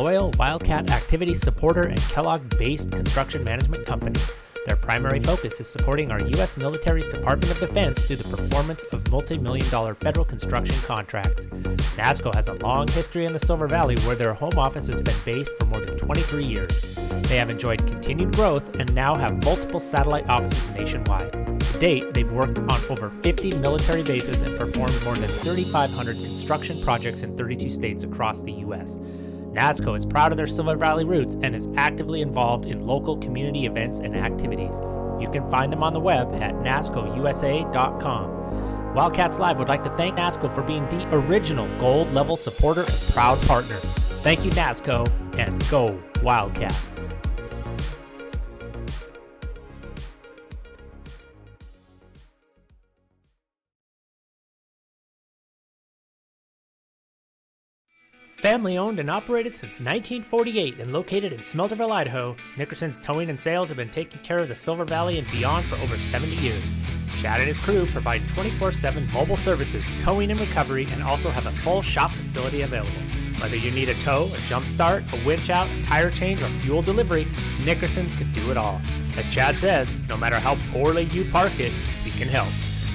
loyal Wildcat activity supporter and Kellogg-based construction management company. Their primary focus is supporting our U.S. military's Department of Defense through the performance of multi-million-dollar federal construction contracts. NASCO has a long history in the Silver Valley where their home office has been based for more than 23 years. They have enjoyed continued growth and now have multiple satellite offices nationwide. To date, they've worked on over 50 military bases and performed more than 3,500 construction projects in 32 states across the U.S. NASCO is proud of their Silver Valley roots and is actively involved in local community events and activities. You can find them on the web at nascousa.com. Wildcats Live would like to thank NASCO for being the original gold level supporter and proud partner. Thank you, NASCO, and go Wildcats. Family owned and operated since 1948 and located in Smelterville, Idaho, Nickerson's Towing and Sales have been taking care of the Silver Valley and beyond for over 70 years. Chad and his crew provide 24/7 mobile services, towing and recovery, and also have a full shop facility available. Whether you need a tow, a jump start, a winch out, tire change, or fuel delivery, Nickerson's can do it all. As Chad says, no matter how poorly you park it, we can help.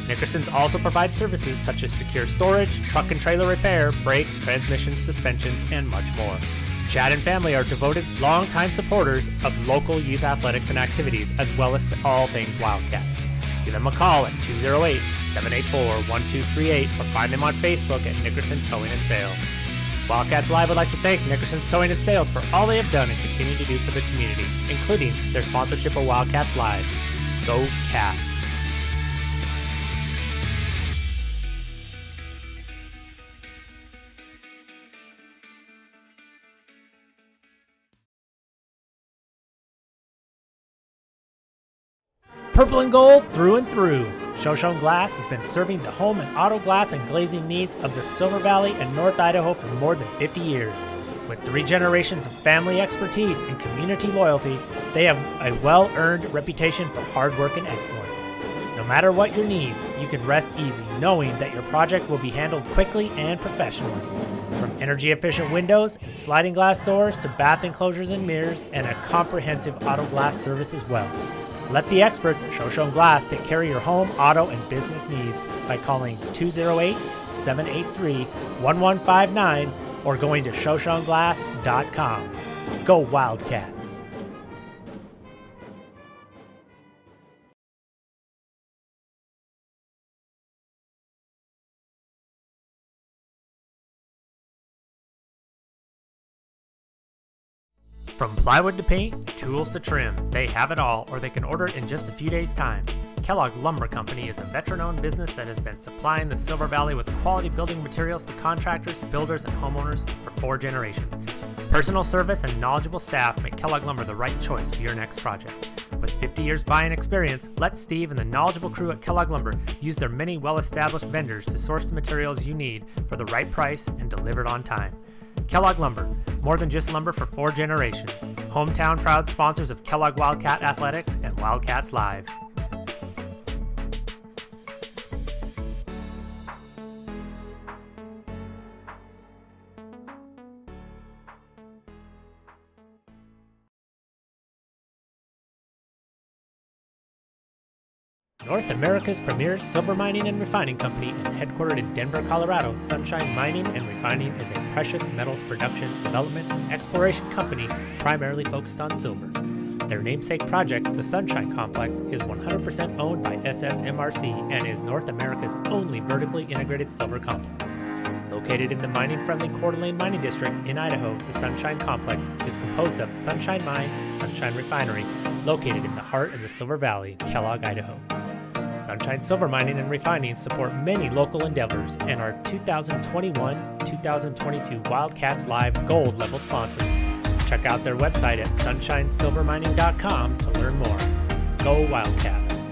Nickerson's also provides services such as secure storage, truck and trailer repair, brakes, transmissions, suspensions, and much more. Chad and family are devoted, longtime supporters of local youth athletics and activities, as well as all things Wildcats. Give them a call at 208-784-1238 or find them on Facebook at Nickerson Towing and Sales. Wildcats Live would like to thank Nickerson's Towing and Sales for all they have done and continue to do for the community, including their sponsorship of Wildcats Live. Go Cats! Purple and gold through and through. Shoshone Glass has been serving the home and auto glass and glazing needs of the Silver Valley and North Idaho for more than 50 years. With 3 generations of family expertise and community loyalty, they have a well-earned reputation for hard work and excellence. No matter what your needs, you can rest easy knowing that your project will be handled quickly and professionally. From energy-efficient windows and sliding glass doors to bath enclosures and mirrors and a comprehensive auto glass service as well. Let the experts at Shoshone Glass take care of your home, auto, and business needs by calling 208-783-1159 or going to shoshoneglass.com. Go Wildcats! From plywood to paint, tools to trim, they have it all, or they can order it in just a few days' time. Kellogg Lumber Company is a veteran-owned business that has been supplying the Silver Valley with quality building materials to contractors, builders, and homeowners for 4 generations. Personal service and knowledgeable staff make Kellogg Lumber the right choice for your next project. With 50 years buying experience, let Steve and the knowledgeable crew at Kellogg Lumber use their many well-established vendors to source the materials you need for the right price and delivered on time. Kellogg Lumber, more than just lumber for 4 generations. Hometown proud sponsors of Kellogg Wildcat Athletics and Wildcats Live. North America's premier silver mining and refining company and headquartered in Denver, Colorado, Sunshine Mining and Refining is a precious metals production, development, and exploration company primarily focused on silver. Their namesake project, the Sunshine Complex, is 100% owned by SSMRC and is North America's only vertically integrated silver complex. Located in the mining-friendly Coeur d'Alene Mining District in Idaho, the Sunshine Complex is composed of the Sunshine Mine and Sunshine Refinery, located in the heart of the Silver Valley, Kellogg, Idaho. Sunshine Silver Mining and Refining support many local endeavors and are 2021-2022 Wildcats Live Gold level sponsors. Check out their website at sunshinesilvermining.com to learn more. Go Wildcats!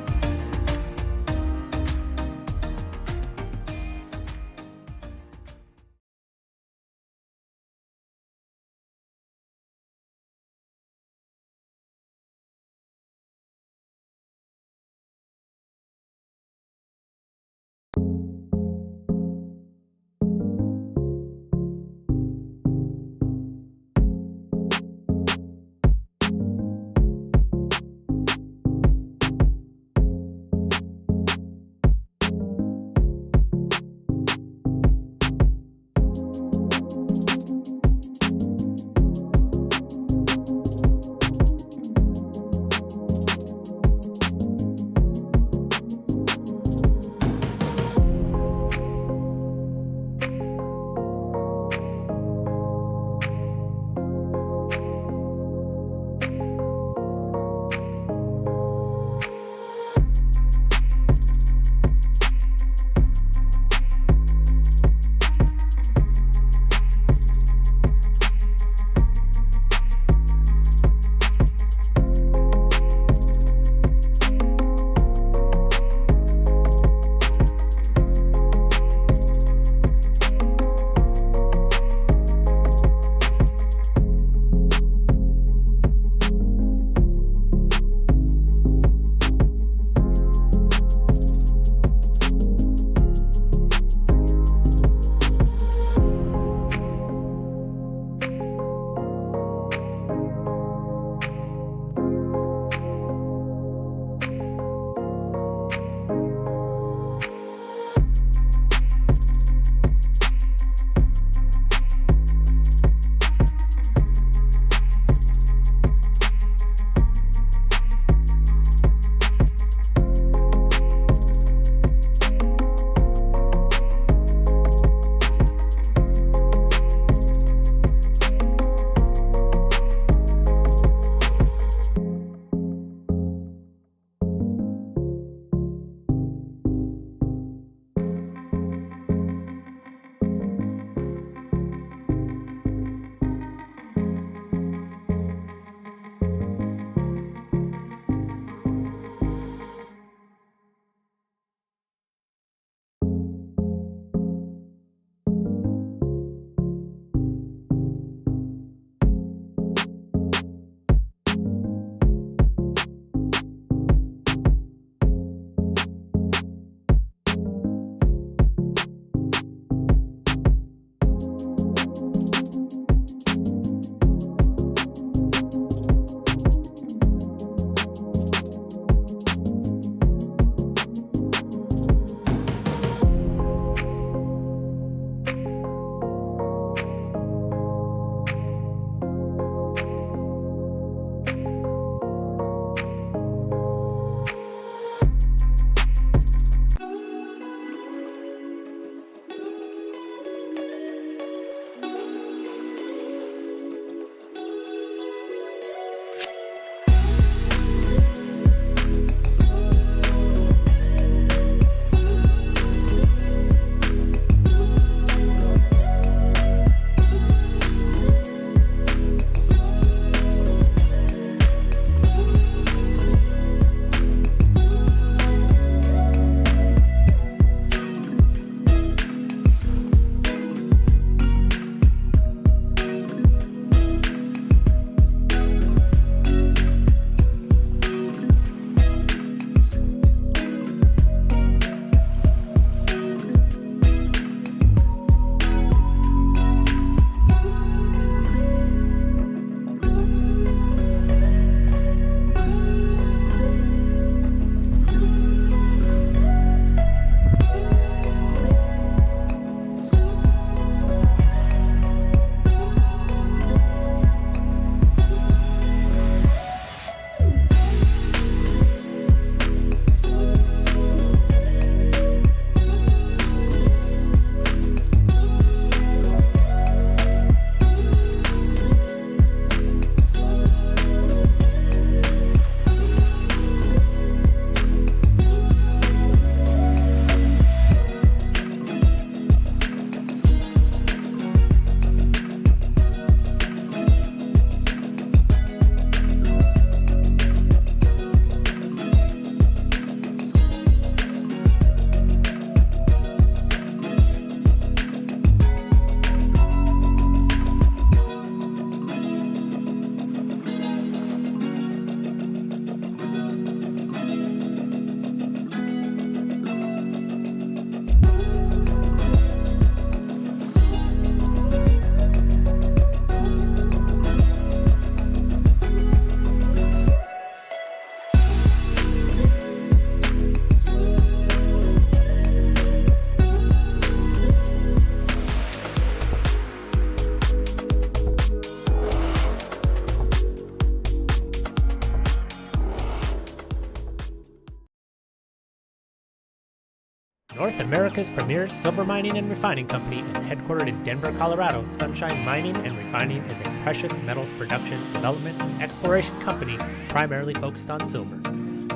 North America's premier silver mining and refining company and headquartered in Denver, Colorado, Sunshine Mining and Refining is a precious metals production, development, and exploration company primarily focused on silver.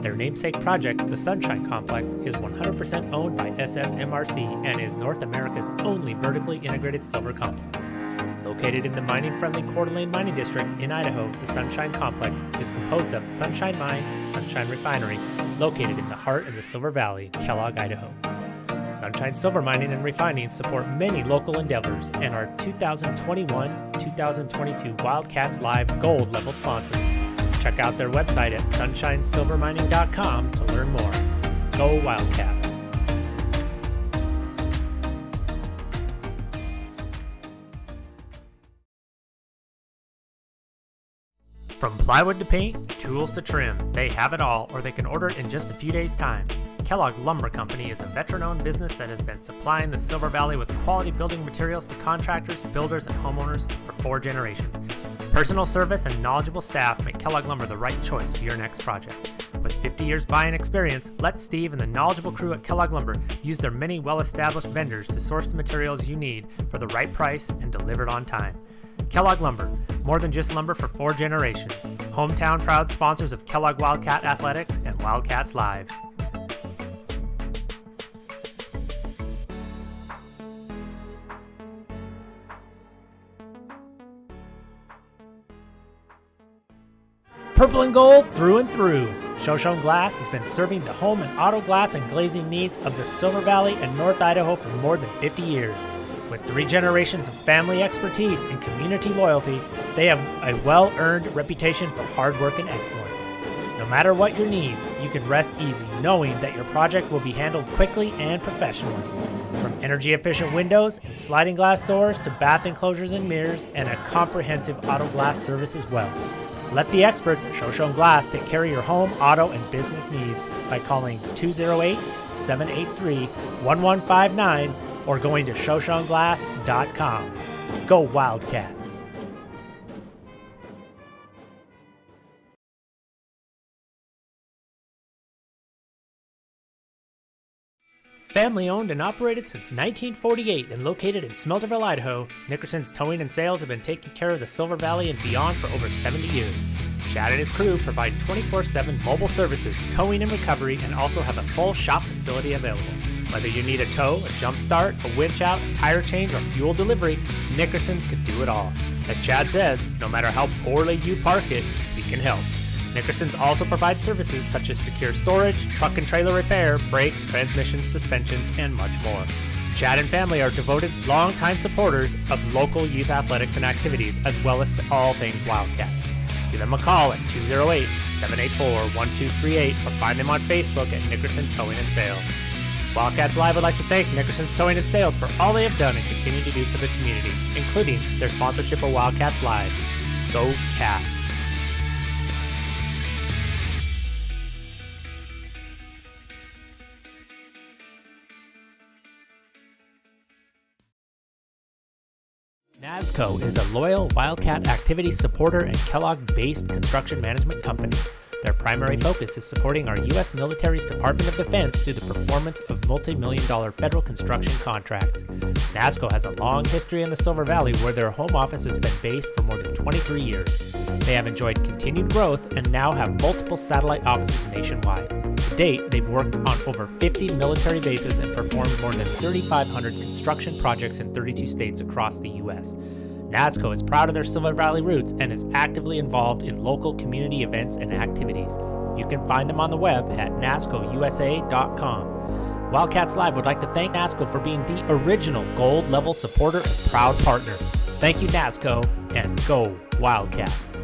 Their namesake project, the Sunshine Complex, is 100% owned by SSMRC and is North America's only vertically integrated silver complex. Located in the mining-friendly Coeur d'Alene Mining District in Idaho, the Sunshine Complex is composed of the Sunshine Mine and Sunshine Refinery, located in the heart of the Silver Valley, Kellogg, Idaho. Sunshine Silver Mining and Refining support many local endeavors and are 2021-2022 Wildcats Live Gold level sponsors. Check out their website at sunshinesilvermining.com to learn more. Go Wildcats! From plywood to paint, tools to trim, they have it all, or they can order it in just a few days' time. Kellogg Lumber Company is a veteran-owned business that has been supplying the Silver Valley with quality building materials to contractors, builders, and homeowners for 4 generations. Personal service and knowledgeable staff make Kellogg Lumber the right choice for your next project. With 50 years buying experience, let Steve and the knowledgeable crew at Kellogg Lumber use their many well-established vendors to source the materials you need for the right price and delivered on time. Kellogg Lumber, more than just lumber for 4 generations. Hometown proud sponsors of Kellogg Wildcat Athletics and Wildcats Live. Purple and gold through and through. Shoshone Glass has been serving the home and auto glass and glazing needs of the Silver Valley and North Idaho for more than 50 years. With 3 generations of family expertise and community loyalty, they have a well-earned reputation for hard work and excellence. No matter what your needs, you can rest easy knowing that your project will be handled quickly and professionally. From energy-efficient windows and sliding glass doors to bath enclosures and mirrors and a comprehensive auto glass service as well. Let the experts at Shoshone Glass take care of your home, auto, and business needs by calling 208-783-1159 or going to shoshoneglass.com. Go Wildcats! Family owned and operated since 1948 and located in Smelterville, Idaho, Nickerson's Towing and Sales have been taking care of the Silver Valley and beyond for over 70 years. Chad and his crew provide 24/7 mobile services, towing and recovery, and also have a full shop facility available. Whether you need a tow, a jump start, a winch out, a tire change, or fuel delivery, Nickerson's can do it all. As Chad says, no matter how poorly you park it, we can help. Nickerson's also provides services such as secure storage, truck and trailer repair, brakes, transmissions, suspensions, and much more. Chad and family are devoted, longtime supporters of local youth athletics and activities, as well as all things Wildcats. Give them a call at 208-784-1238 or find them on Facebook at Nickerson Towing and Sales. Wildcats Live would like to thank Nickerson's Towing and Sales for all they have done and continue to do for the community, including their sponsorship of Wildcats Live. Go Cats! NASCO is a loyal Wildcat activity supporter and Kellogg-based construction management company. Their primary focus is supporting our U.S. military's Department of Defense through the performance of multi-million-dollar federal construction contracts. NASCO has a long history in the Silver Valley where their home office has been based for more than 23 years. They have enjoyed continued growth and now have multiple satellite offices nationwide. To date, they've worked on over 50 military bases and performed more than 3,500 construction projects in 32 states across the U.S. NASCO is proud of their Silver Valley roots and is actively involved in local community events and activities. You can find them on the web at nascousa.com. Wildcats Live would like to thank NASCO for being the original gold level supporter and proud partner. Thank you, NASCO, and go Wildcats!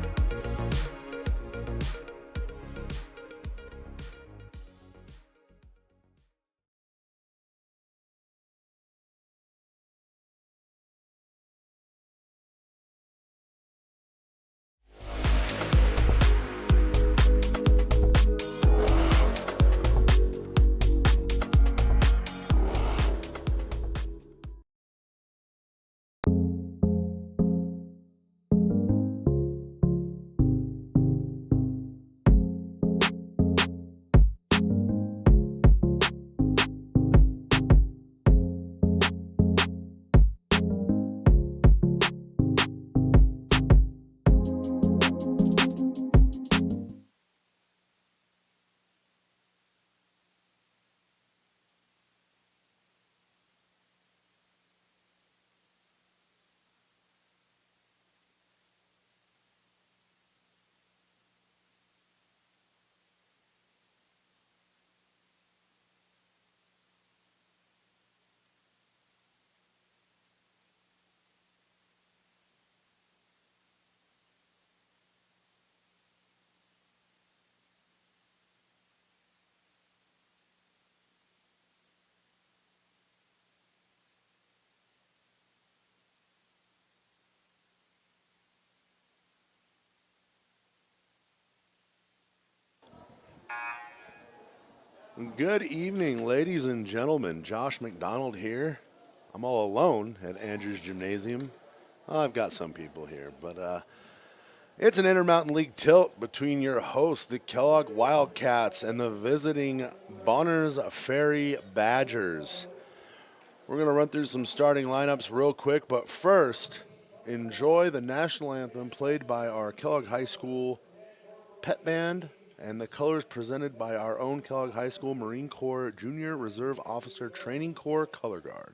Good evening, ladies and gentlemen. Josh McDonald here. I'm all alone at Andrews Gymnasium. I've got some people here, but it's an Intermountain League tilt between your hosts, the Kellogg Wildcats, and the visiting Bonners Ferry Badgers. We're going to run through some starting lineups real quick, but first, enjoy the national anthem played by our Kellogg High School pet band and the colors presented by our own Kellogg High School Marine Corps Junior Reserve Officer Training Corps Color Guard.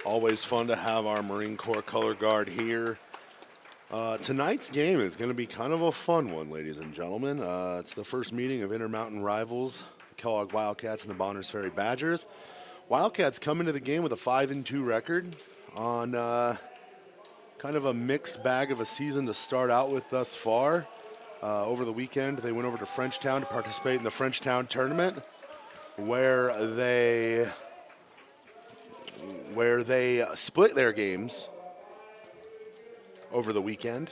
Always fun to have our Marine Corps Color Guard here. Tonight's game is going to be kind of a fun one, ladies and gentlemen. It's the first meeting of Intermountain rivals, Kellogg Wildcats and the Bonners Ferry Badgers. Wildcats come into the game with a 5-2 record on kind of a mixed bag of a season to start out with thus far. Over the weekend, they went over to Frenchtown to participate in the Frenchtown tournament, where they split their games over the weekend.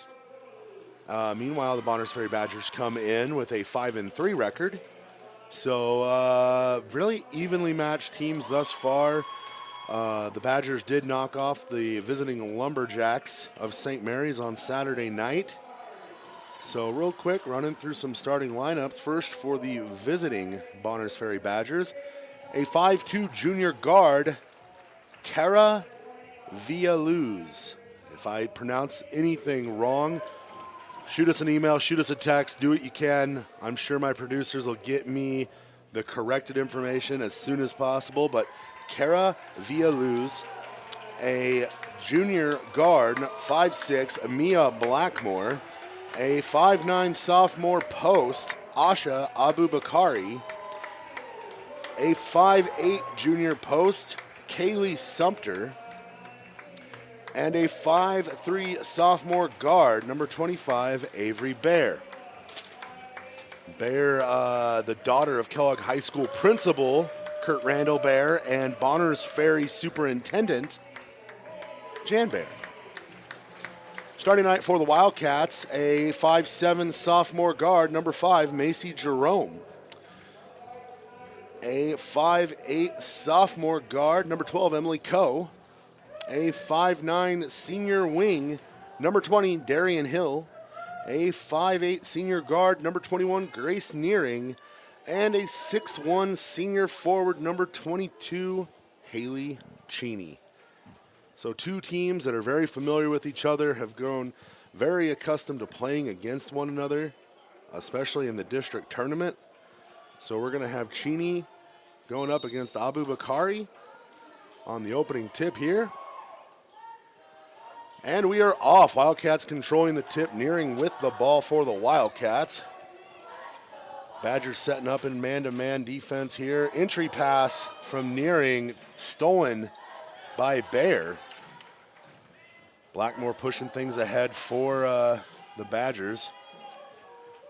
Meanwhile, the Bonners Ferry Badgers come in with a 5-3 record. So really evenly matched teams thus far. The Badgers did knock off the visiting Lumberjacks of St. Mary's on Saturday night. So real quick, running through some starting lineups. First for the visiting Bonners Ferry Badgers, a 5'2 junior guard, Kara Villaluz. If I pronounce anything wrong, shoot us an email, shoot us a text, do what you can. I'm sure my producers will get me the corrected information as soon as possible. But Kara Villaluz, a junior guard, 5'6", Mia Blackmore, a 5'9" sophomore post, Asha Abubakari, a 5'8" junior post, Kaylee Sumter, and a 5'3" sophomore guard, number 25, Avery Bear. Bear, the daughter of Kellogg High School principal, Kurt Randall Bear, and Bonners Ferry superintendent, Jan Bear. Starting night for the Wildcats, a 5'7" sophomore guard, number 5, Macy Jerome. A 5'8" sophomore guard, number 12, Emily Coe. A 5'9" senior wing, number 20, Darian Hill. A 5'8" senior guard, number 21, Grace Nearing. And a 6'1" senior forward, number 22, Haley Cheney. So two teams that are very familiar with each other, have grown very accustomed to playing against one another, especially in the district tournament. So we're going to have Cheney going up against Abubakari on the opening tip here. And we are off. Wildcats controlling the tip, Nearing with the ball for the Wildcats. Badgers setting up in man-to-man defense here. Entry pass from Nearing, stolen by Bear. Blackmore pushing things ahead for the Badgers.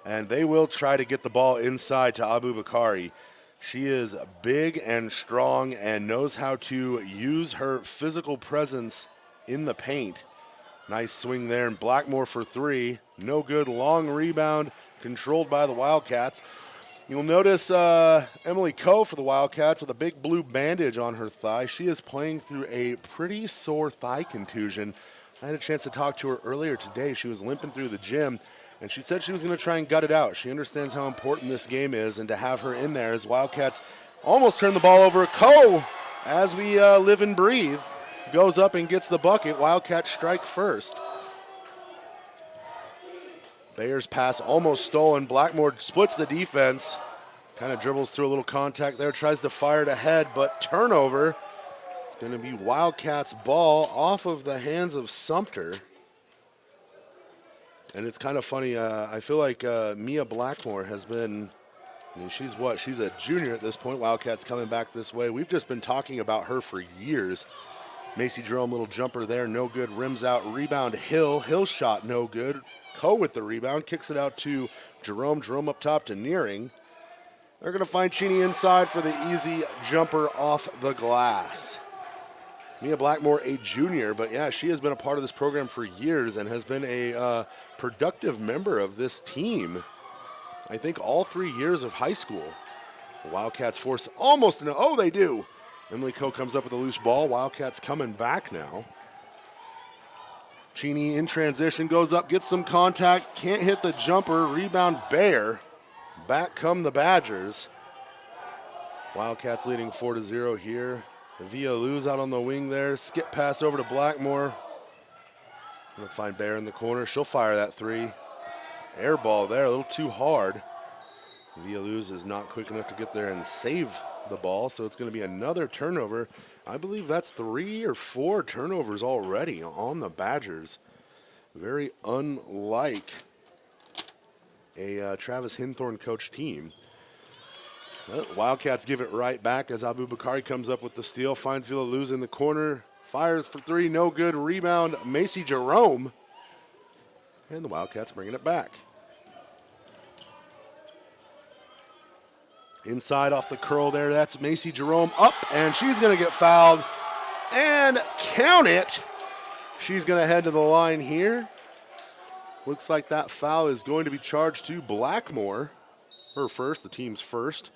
And they will try to get the ball inside to Abubakari. She is big and strong and knows how to use her physical presence in the paint. Nice swing there, and Blackmore for three. No good, long rebound controlled by the Wildcats. You'll notice Emily Coe for the Wildcats with a big blue bandage on her thigh. She is playing through a pretty sore thigh contusion. I had a chance to talk to her earlier today. She was limping through the gym, and she said she was going to try and gut it out. She understands how important this game is, and to have her in there as Wildcats almost turn the ball over. Coe, as we live and breathe, goes up and gets the bucket. Wildcats strike first. Bayer's pass almost stolen. Blackmore splits the defense. Kind of dribbles through a little contact there. Tries to fire it ahead, but turnover. It's going to be Wildcats ball off of the hands of Sumter. And it's kind of funny. I feel like Mia Blackmore has been, she's what? She's a junior at this point. Wildcats coming back this way. We've just been talking about her for years. Macy Jerome, little jumper there, no good. Rims out, rebound Hill. Hill shot, no good. Coe with the rebound, kicks it out to Jerome. Jerome up top to Nearing. They're going to find Cheney inside for the easy jumper off the glass. Mia Blackmore, a junior, but yeah, she has been a part of this program for years and has been a productive member of this team, I think, all 3 years of high school. The Wildcats force almost, they do. Emily Coe comes up with a loose ball. Wildcats coming back now. Cheney in transition, goes up, gets some contact, can't hit the jumper. Rebound Bear. Back come the Badgers. Wildcats leading 4-0 here. Villaluz out on the wing there. Skip pass over to Blackmore. Gonna find Bear in the corner. She'll fire that three. Air ball there, a little too hard. Villaluz is not quick enough to get there and save the ball, so it's going to be another turnover. I believe that's 3 or 4 turnovers already on the Badgers. Very unlike a Travis Hinthorn coach team. Well, Wildcats give it right back as Abubakari comes up with the steal, finds Villaluz in the corner, fires for 3, no good. Rebound, Macy Jerome. And the Wildcats bringing it back. Inside off the curl there, that's Macy Jerome up, and she's going to get fouled. And count it. She's going to head to the line here. Looks like that foul is going to be charged to Blackmore. Her first, the team's first.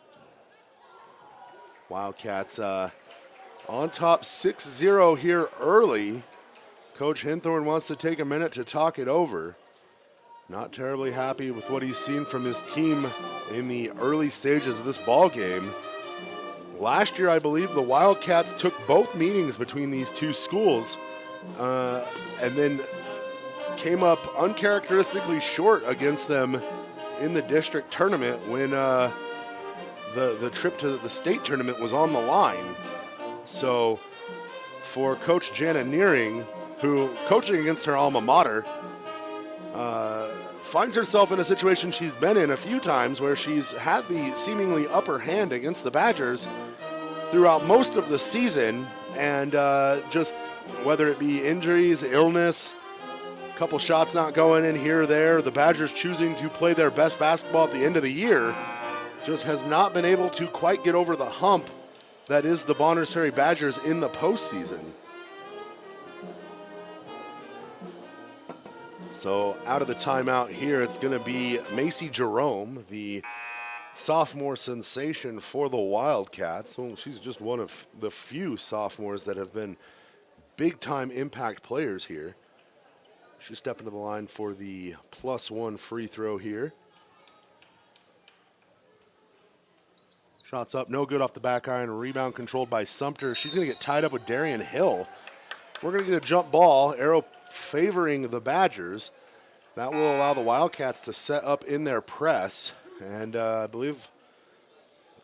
Wildcats on top 6-0 here early. Coach Hinthorn wants to take a minute to talk it over. Not terribly happy with what he's seen from his team in the early stages of this ball game. Last year, I believe the Wildcats took both meetings between these two schools and then came up uncharacteristically short against them in the district tournament when the trip to the state tournament was on the line. So for Coach Jana Nearing, who coaching against her alma mater, finds herself in a situation she's been in a few times where she's had the seemingly upper hand against the Badgers throughout most of the season, and just whether it be injuries, illness, a couple shots not going in here or there, the Badgers choosing to play their best basketball at the end of the year, just has not been able to quite get over the hump that is the Bonners Ferry Badgers in the postseason. So out of the timeout here, it's going to be Macy Jerome, the sophomore sensation for the Wildcats. Well, she's just one of the few sophomores that have been big-time impact players here. She's stepping to the line for the +1 free throw here. Shots up, no good off the back iron. Rebound controlled by Sumter. She's going to get tied up with Darian Hill. We're going to get a jump ball, arrow favoring the Badgers. That will allow the Wildcats to set up in their press. And I believe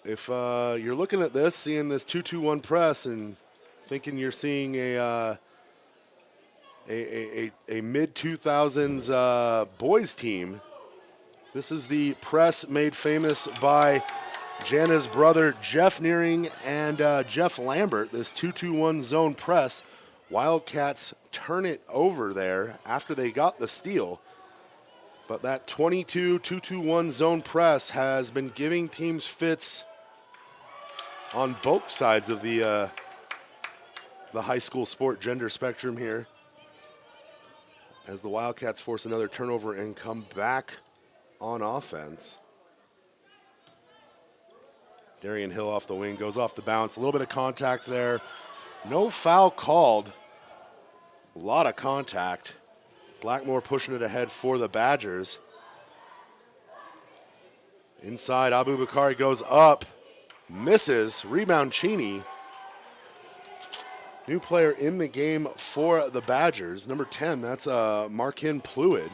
if you're looking at this, seeing this 2-2-1 press and thinking you're seeing a mid-2000s boys team, this is the press made famous by Jana's brother Jeff Nearing and Jeff Lambert, this 2-2-1 zone press. Wildcats turn it over there after they got the steal. But that 2-2-1 zone press has been giving teams fits on both sides of the high school sport gender spectrum here, as the Wildcats force another turnover and come back on offense. Darian Hill off the wing, goes off the bounce. A little bit of contact there. No foul called. A lot of contact. Blackmore pushing it ahead for the Badgers. Inside, Abu Bakari goes up, misses. Rebound, Cheney. New player in the game for the Badgers. Number 10, that's Markin Pluid.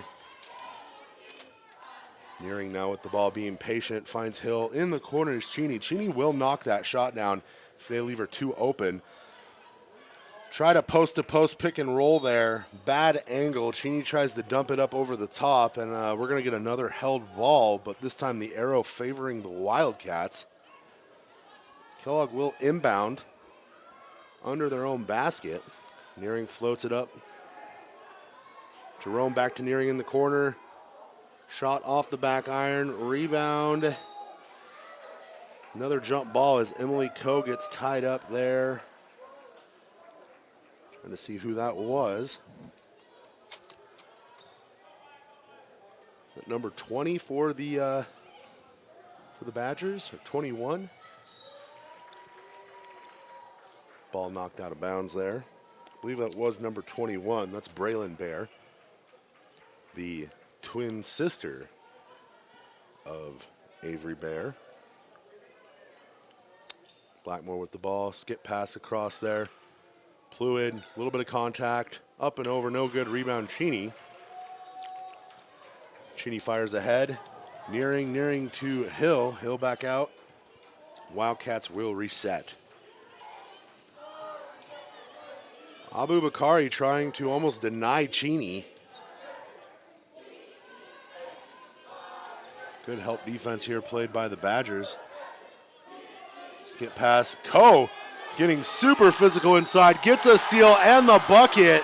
Nearing now with the ball, being patient, finds Hill in the corner is Cheney. Cheney will knock that shot down if they leave her too open. Try to post-to-post pick and roll there. Bad angle. Cheney tries to dump it up over the top, and we're going to get another held ball, but this time the arrow favoring the Wildcats. Kellogg will inbound under their own basket. Nearing floats it up. Jerome back to Nearing in the corner. Shot off the back iron. Rebound. Another jump ball as Emily Coe gets tied up there. Trying to see who that was. Number 20 for the Badgers, or 21. Ball knocked out of bounds there. I believe that was number 21. That's Braylon Bear, the twin sister of Avery Bear. Blackmore with the ball, skip pass across there. Pluid, a little bit of contact, up and over, no good. Rebound, Cheney. Cheney fires ahead. Nearing to Hill. Hill back out. Wildcats will reset. Abu Bakari trying to almost deny Cheney. Good help defense here played by the Badgers. Skip pass. Coe getting super physical inside. Gets a steal and the bucket.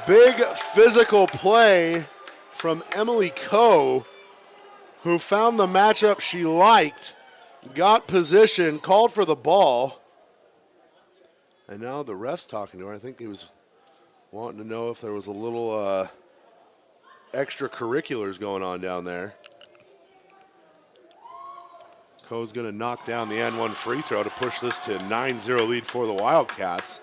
Big physical play from Emily Coe, who found the matchup she liked, got position, called for the ball. And now the ref's talking to her. I think he was wanting to know if there was a little extracurriculars going on down there. Coe's going to knock down the and one free throw to push this to 9-0 lead for the Wildcats.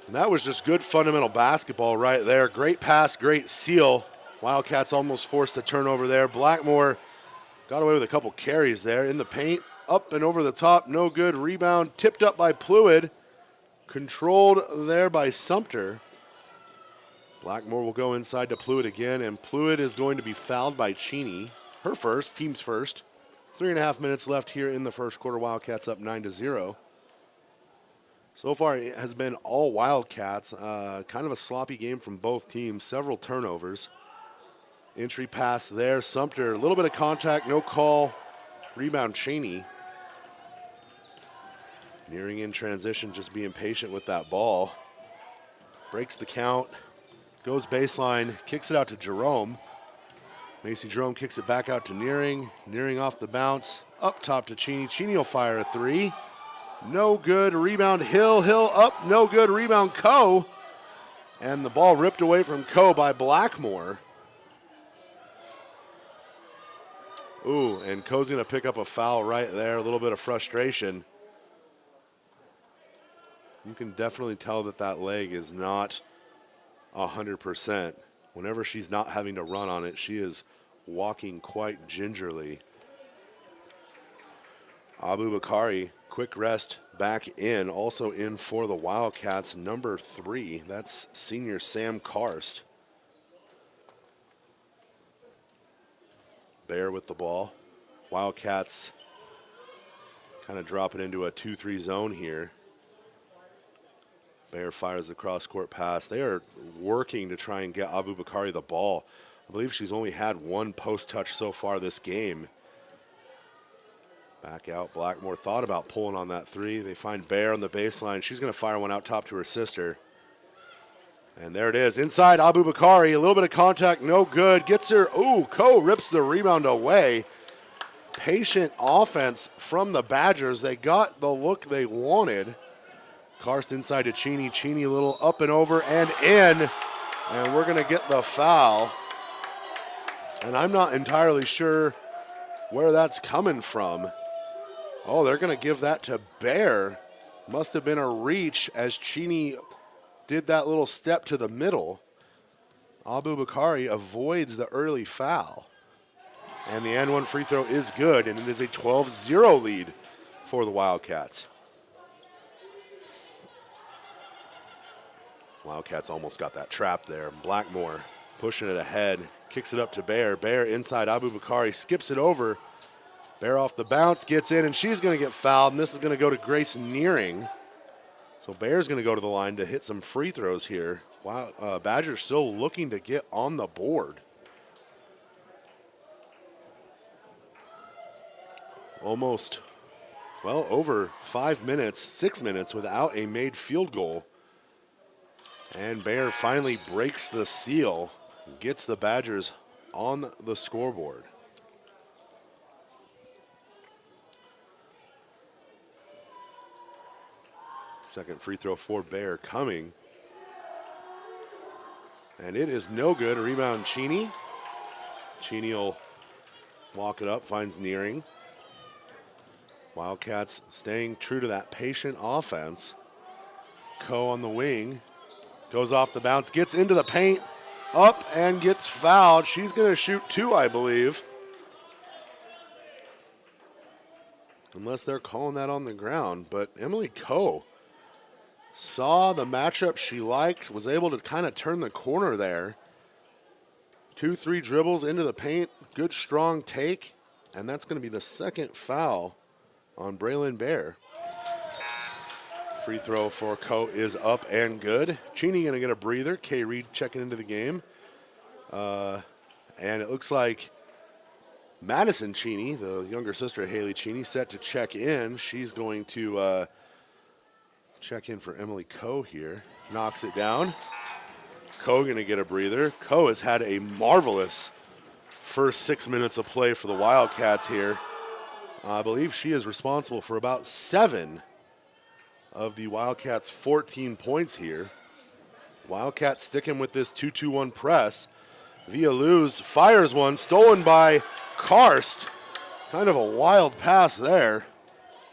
And that was just good fundamental basketball right there. Great pass, great seal. Wildcats almost forced a turnover there. Blackmore got away with a couple carries there in the paint. Up and over the top, no good. Rebound tipped up by Pluid. Controlled there by Sumter. Blackmore will go inside to Pluid again, and Pluid is going to be fouled by Cheney. Her first, team's first. 3.5 minutes left here in the first quarter. Wildcats up 9-0. So far, it has been all Wildcats. Kind of a sloppy game from both teams. Several turnovers. Entry pass there. Sumter, a little bit of contact, no call. Rebound Cheney. Nearing in transition, just being patient with that ball. Breaks the count. Goes baseline, kicks it out to Jerome. Macy Jerome kicks it back out to Nearing. Nearing off the bounce. Up top to Cheney. Cheney will fire a three. No good. Rebound Hill. Hill up. No good. Rebound Coe. And the ball ripped away from Coe by Blackmore. Ooh, and Coe's going to pick up a foul right there. A little bit of frustration. You can definitely tell that that leg is not 100%. Whenever she's not having to run on it, she is walking quite gingerly. Abu Bakari, quick rest back in. Also in for the Wildcats, number 3. That's senior Sam Karst. Bear with the ball. Wildcats kind of drop it into a 2-3 zone here. Bear fires a cross-court pass. They are working to try and get Abu Bakari the ball. I believe she's only had one post touch so far this game. Back out. Blackmore thought about pulling on that three. They find Bear on the baseline. She's going to fire one out top to her sister. And there it is. Inside Abu Bakari. A little bit of contact. No good. Gets her. Ooh, Coe rips the rebound away. Patient offense from the Badgers. They got the look they wanted. Karst inside to Cheney. Cheney a little up and over and in. And we're going to get the foul. And I'm not entirely sure where that's coming from. Oh, they're going to give that to Bear. Must have been a reach as Cheney did that little step to the middle. Abu Bakari avoids the early foul. And the and one free throw is good, and it is a 12-0 lead for the Wildcats. Wildcats almost got that trap there. Blackmore pushing it ahead, kicks it up to Bear. Bear inside Abu Bakari, skips it over. Bear off the bounce, gets in, and she's going to get fouled, and this is going to go to Grace Nearing. So Bear's going to go to the line to hit some free throws here. Wow, Badgers still looking to get on the board. Almost, well, over 5 minutes, 6 minutes without a made field goal. And Bear finally breaks the seal, gets the Badgers on the scoreboard. Second free throw for Bear coming. And it is no good. Rebound Cheney. Cheney will walk it up, finds Nearing. Wildcats staying true to that patient offense. Coe on the wing. Goes off the bounce, gets into the paint, up and gets fouled. She's going to shoot 2, I believe. Unless they're calling that on the ground. But Emily Coe saw the matchup she liked, was able to kind of turn the corner there. 2-3 dribbles into the paint, good strong take, and that's going to be the second foul on Braylon Bear. Free throw for Coe is up and good. Cheney going to get a breather. Kay Reed checking into the game. And it looks like Madison Cheney, the younger sister of Haley Cheney, set to check in. She's going to check in for Emily Coe here. Knocks it down. Coe going to get a breather. Coe has had a marvelous first 6 minutes of play for the Wildcats here. I believe she is responsible for about 7 of the Wildcats' 14 points here. Wildcats sticking with this 2-2-1 press. Villaluz fires one, stolen by Karst. Kind of a wild pass there.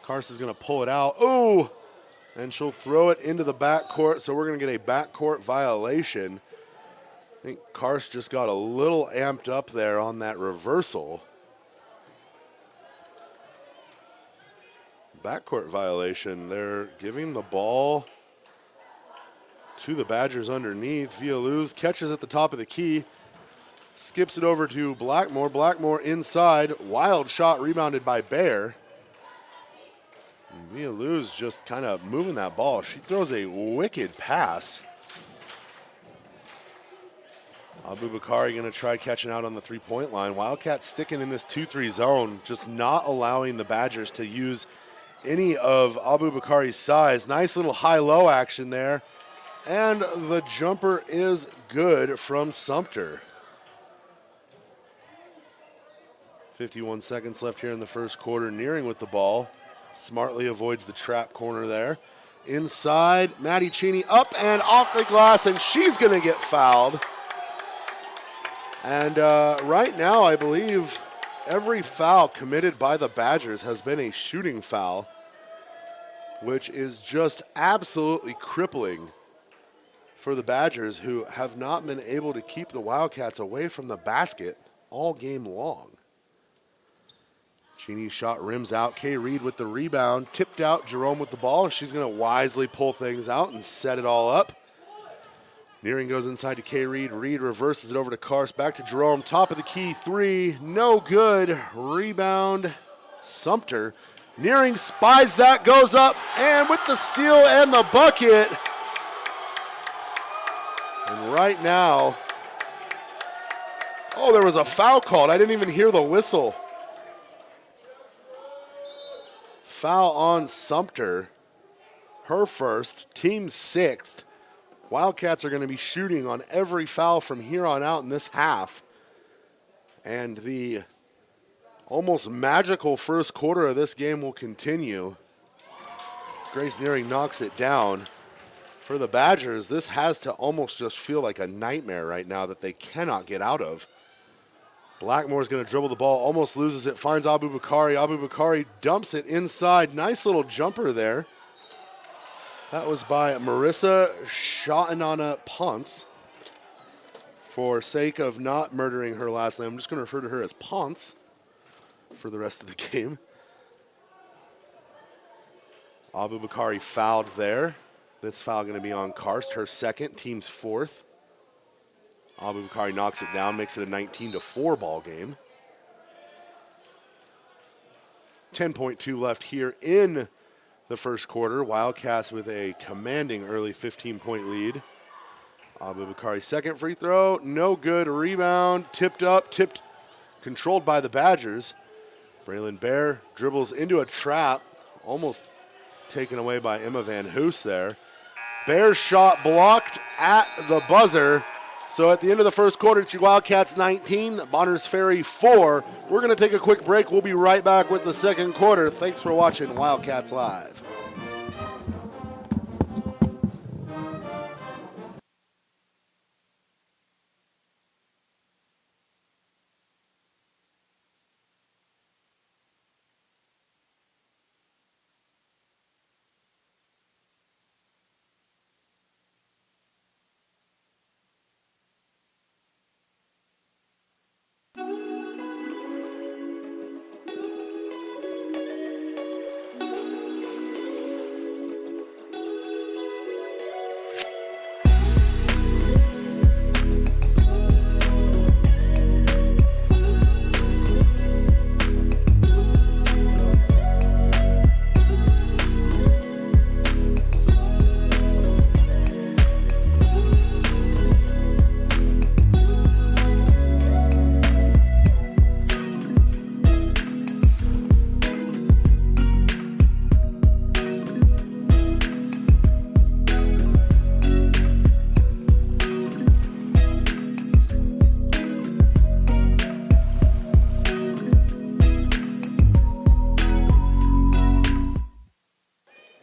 Karst is going to pull it out. Ooh! And she'll throw it into the backcourt, so we're going to get a backcourt violation. I think Karst just got a little amped up there on that reversal. Backcourt violation. They're giving the ball to the Badgers underneath. Villaluz catches at the top of the key. Skips it over to Blackmore. Blackmore inside. Wild shot rebounded by Bear. Villaluz just kind of moving that ball. She throws a wicked pass. Abubakari going to try catching out on the three-point line. Wildcats sticking in this 2-3 zone, just not allowing the Badgers to use any of Abubakari's size. Nice little high-low action there. And the jumper is good from Sumter. 51 seconds left here in the first quarter. Nearing with the ball. Smartly avoids the trap corner there. Inside, Maddie Cheney up and off the glass, and she's going to get fouled. And right now, I believe every foul committed by the Badgers has been a shooting foul, which is just absolutely crippling for the Badgers, who have not been able to keep the Wildcats away from the basket all game long. Cheney's shot rims out. Kay Reed with the rebound. Tipped out. Jerome with the ball, and she's going to wisely pull things out and set it all up. Nearing goes inside to Kay Reed. Reed reverses it over to Karst. Back to Jerome. Top of the key three. No good. Rebound. Sumter. Nearing spies that. Goes up. And with the steal and the bucket. And right now. Oh, there was a foul called. I didn't even hear the whistle. Foul on Sumter. Her first. Team sixth. Wildcats are going to be shooting on every foul from here on out in this half. And the almost magical first quarter of this game will continue. Grace Nearing knocks it down. For the Badgers, this has to almost just feel like a nightmare right now that they cannot get out of. Blackmore's going to dribble the ball, almost loses it, finds Abubakari. Abubakari dumps it inside. Nice little jumper there. That was by Marissa Shatanana Ponce. For sake of not murdering her last name, I'm just going to refer to her as Ponce for the rest of the game. Abubakari fouled there. This foul going to be on Karst, her second, team's fourth. Abubakari knocks it down, makes it a 19-4 ball game. 10.2 left here in the first quarter. Wildcats with a commanding early 15-point lead. Abubakari's second free throw, no good. Rebound, tipped, controlled by the Badgers. Braylon Bear dribbles into a trap, almost taken away by Emma Van Hoos there. Bear's shot blocked at the buzzer. So at the end of the first quarter, it's your Wildcats 19, Bonners Ferry 4. We're going to take a quick break. We'll be right back with the second quarter. Thanks for watching Wildcats Live.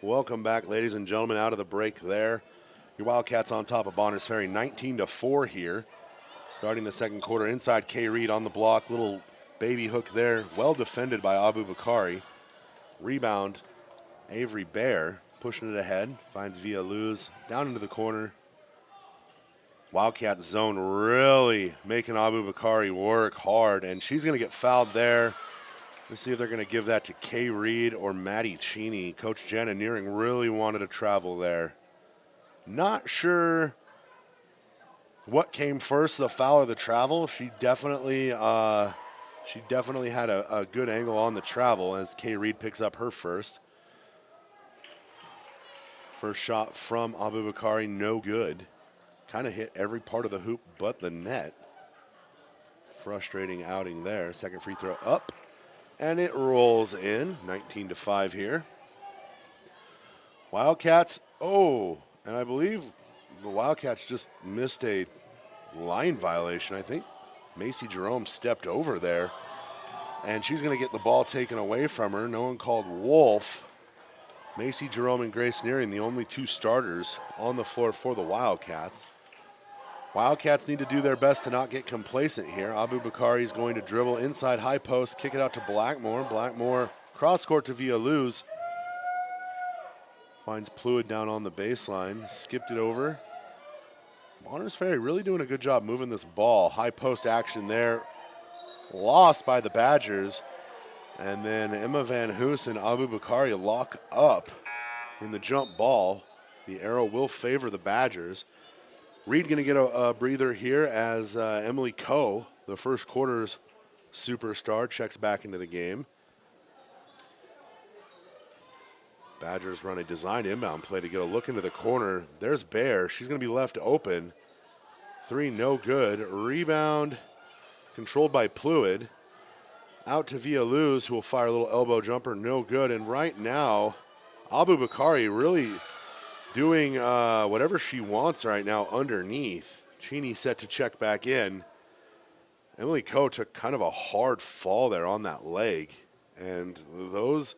Welcome back, ladies and gentlemen, out of the break there. Your Wildcats on top of Bonners Ferry, 19-4 here. Starting the second quarter, inside K. Reed on the block. Little baby hook there. Well defended by Abu Bakari. Rebound, Avery Bear pushing it ahead. Finds Via Luz down into the corner. Wildcat zone really making Abu Bakari work hard, and she's going to get fouled there. Let's see if they're going to give that to K. Reed or Maddie Cheney. Coach Jenna Nearing really wanted to travel there. Not sure what came first, the foul or the travel. She definitely had a good angle on the travel as K. Reed picks up her first. First shot from Abu Bakari, no good. Kind of hit every part of the hoop but the net. Frustrating outing there. Second free throw up, and it rolls in. 19-5 here. Wildcats, and I believe the Wildcats just missed a line violation, I think. Macy Jerome stepped over there, and she's going to get the ball taken away from her. No one called Wolf. Macy Jerome and Grace Nearing, the only two starters on the floor for the Wildcats. Wildcats need to do their best to not get complacent here. Abu Bakari is going to dribble inside high post, kick it out to Blackmore. Blackmore cross court to Via Luz. Finds Pluid down on the baseline, skipped it over. Bonners Ferry really doing a good job moving this ball. High post action there. Lost by the Badgers. And then Emma Van Hoos and Abu Bakari lock up in the jump ball. The arrow will favor the Badgers. Reed going to get a breather here as Emily Coe, the first quarter's superstar, checks back into the game. Badgers run a designed inbound play to get a look into the corner. There's Bear. She's going to be left open. Three, no good. Rebound controlled by Pluid. Out to Via Luz, who will fire a little elbow jumper. No good. And right now, Abu Bakari really doing whatever she wants right now underneath. Cheney set to check back in. Emily Coe took kind of a hard fall there on that leg. And those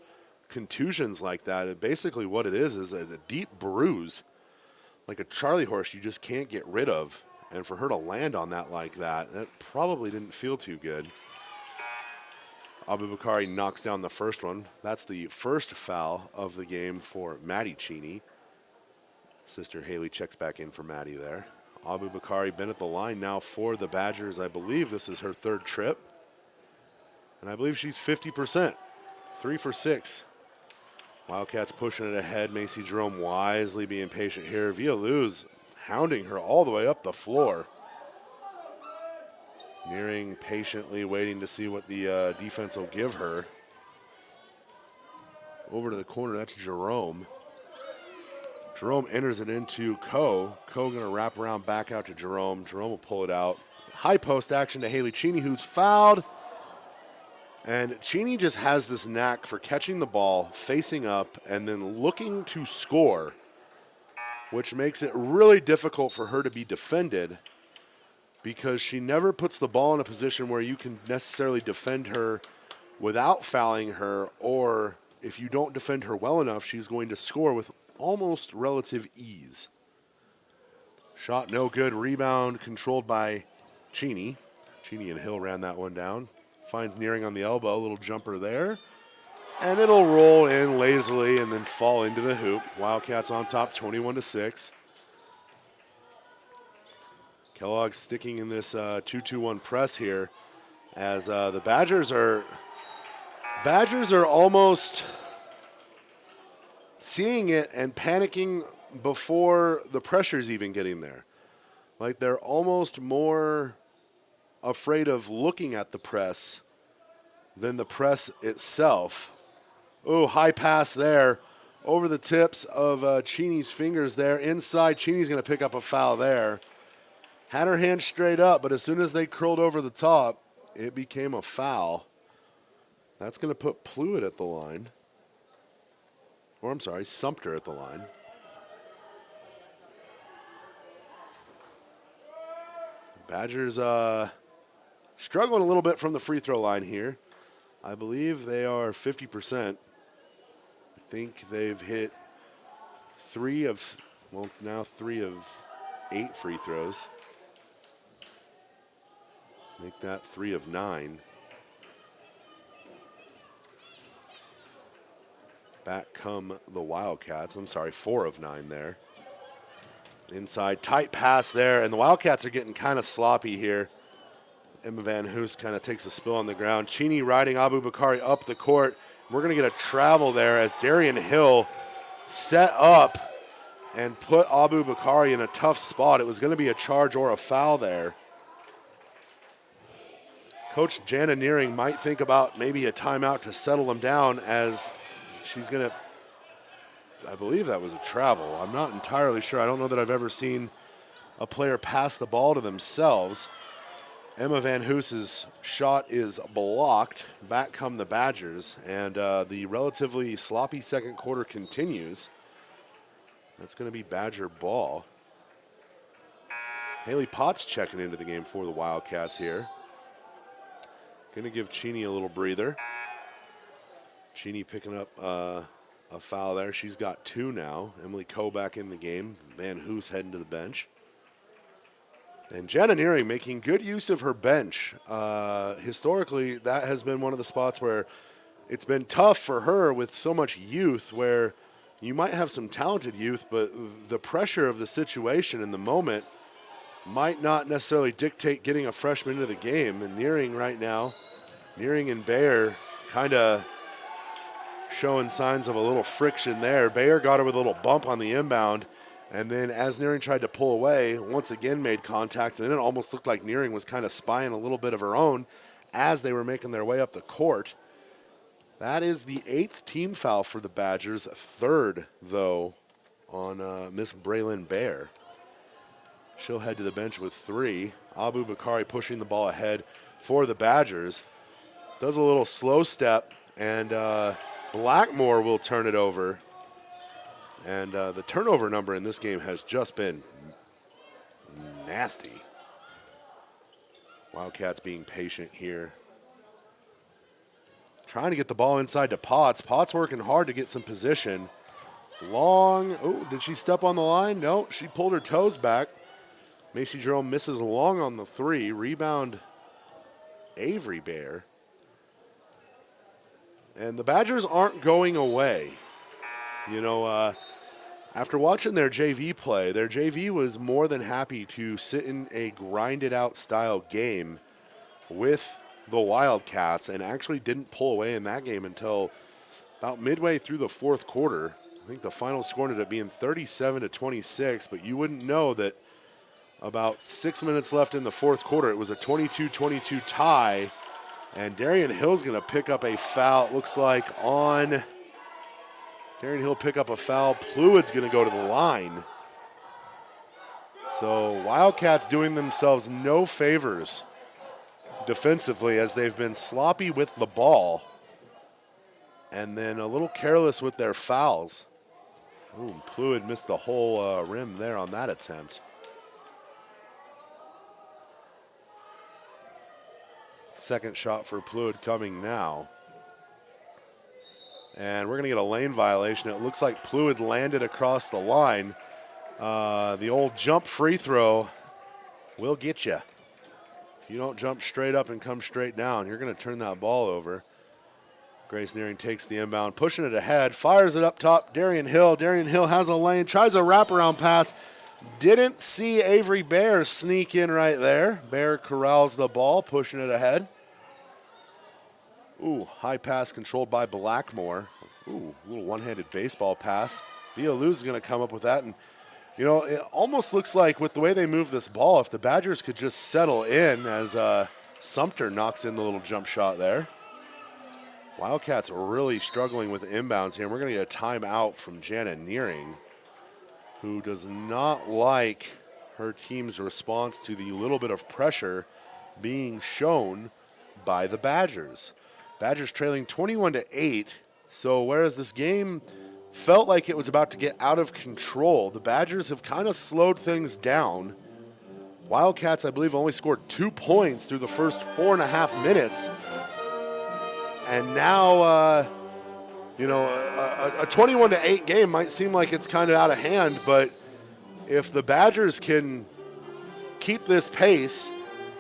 contusions like that, basically what it is a deep bruise, like a Charlie horse you just can't get rid of. And for her to land on that like that probably didn't feel too good. Abu Bakari knocks down the first one. That's the first foul of the game for Maddie Cheney. Sister Haley checks back in for Maddie there. Abu Bakari been at the line now for the Badgers. I believe this is her third trip. And I believe she's 50%. 3 for 6. Wildcats pushing it ahead. Macy Jerome wisely being patient here. Via Luz hounding her all the way up the floor. Nearing patiently waiting to see what the defense will give her. Over to the corner, that's Jerome. Jerome enters it into Coe. Coe going to wrap around back out to Jerome. Jerome will pull it out. High post action to Haley Cheney, who's fouled. And Cheney just has this knack for catching the ball, facing up, and then looking to score, which makes it really difficult for her to be defended because she never puts the ball in a position where you can necessarily defend her without fouling her, or if you don't defend her well enough, she's going to score with almost relative ease. Shot no good. Rebound controlled by Cheney. Cheney and Hill ran that one down. Finds Nearing on the elbow. A little jumper there. And it'll roll in lazily and then fall into the hoop. Wildcats on top, 21-6. Kellogg sticking in this 2-2-1 press here as the Badgers are almost seeing it and panicking before the pressure's even getting there. Like they're almost more afraid of looking at the press than the press itself. Oh, high pass there over the tips of Cheney's fingers there. Inside, Cheney's going to pick up a foul there. Had her hand straight up, but as soon as they curled over the top, it became a foul. That's going to put Pluid at the line. Or I'm sorry, Sumter at the line. Badgers struggling a little bit from the free throw line here. I believe they are 50%. I think they've hit 3 of Well, now 3 of 8 free throws. Make that 3 of 9. Back come the Wildcats. I'm sorry, 4 of 9 there. Inside, tight pass there, and the Wildcats are getting kind of sloppy here. Emma Van Hoos kind of takes a spill on the ground. Cheney riding Abu Bakari up the court. We're going to get a travel there as Darian Hill set up and put Abu Bakari in a tough spot. It was going to be a charge or a foul there. Coach Jana Nearing might think about maybe a timeout to settle them down, as she's going to, I believe that was a travel. I'm not entirely sure. I don't know that I've ever seen a player pass the ball to themselves. Emma Van Hoos's shot is blocked. Back come the Badgers, and the relatively sloppy second quarter continues. That's going to be Badger ball. Haley Potts checking into the game for the Wildcats here. Going to give Cheney a little breather. Cheney picking up a foul there. She's got 2 now. Emily Coe back in the game. Van Hoos heading to the bench. And Jenna Nearing making good use of her bench. Historically, that has been one of the spots where it's been tough for her with so much youth, where you might have some talented youth, but the pressure of the situation in the moment might not necessarily dictate getting a freshman into the game. And Nearing right now, Nearing and Bayer kind of showing signs of a little friction there. Bayer got her with a little bump on the inbound, and then as Nearing tried to pull away, once again made contact, and then it almost looked like Nearing was kind of spying a little bit of her own as they were making their way up the court. That is the 8th team foul for the Badgers, 3rd, though, on Miss Braylon Bayer. She'll head to the bench with 3. Abu Bakari pushing the ball ahead for the Badgers. Does a little slow step, and Blackmore will turn it over. And the turnover number in this game has just been nasty. Wildcats being patient here. Trying to get the ball inside to Potts. Potts working hard to get some position. Long, oh, did she step on the line? No, she pulled her toes back. Macy Jerome misses long on the 3. Rebound, Avery Bayer. And the Badgers aren't going away. You know, after watching their JV play, their JV was more than happy to sit in a grinded-out style game with the Wildcats, and actually didn't pull away in that game until about midway through the 4th quarter. I think the final score ended up being 37-26, but you wouldn't know that about 6 minutes left in the 4th quarter. It was a 22-22 tie, and Darian Hill's going to pick up a foul. It looks like on Darian Hill pick up a foul. Pluid's going to go to the line. So Wildcats doing themselves no favors defensively, as they've been sloppy with the ball and then a little careless with their fouls. Ooh, Pluid missed the whole rim there on that attempt. Second shot for Pluid coming now. And we're going to get a lane violation. It looks like Pluid landed across the line. The old jump free throw will get you. If you don't jump straight up and come straight down, you're going to turn that ball over. Grace Nearing takes the inbound, pushing it ahead, fires it up top. Darian Hill. Darian Hill has a lane, tries a wraparound pass. Didn't see Avery Bayer sneak in right there. Bayer corrals the ball, pushing it ahead. Ooh, high pass controlled by Blackmore. Ooh, little one-handed baseball pass. Villaluz is going to come up with that. And, you know, it almost looks like with the way they move this ball, if the Badgers could just settle in as Sumter knocks in the little jump shot there. Wildcats are really struggling with inbounds here. And we're going to get a timeout from Jana Nearing, who does not like her team's response to the little bit of pressure being shown by the Badgers. Badgers trailing 21-8. So whereas this game felt like it was about to get out of control, the Badgers have kind of slowed things down. Wildcats, I believe, only scored 2 points through the first 4.5 minutes. And now, you know, a 21-8 game might seem like it's kind of out of hand, but if the Badgers can keep this pace,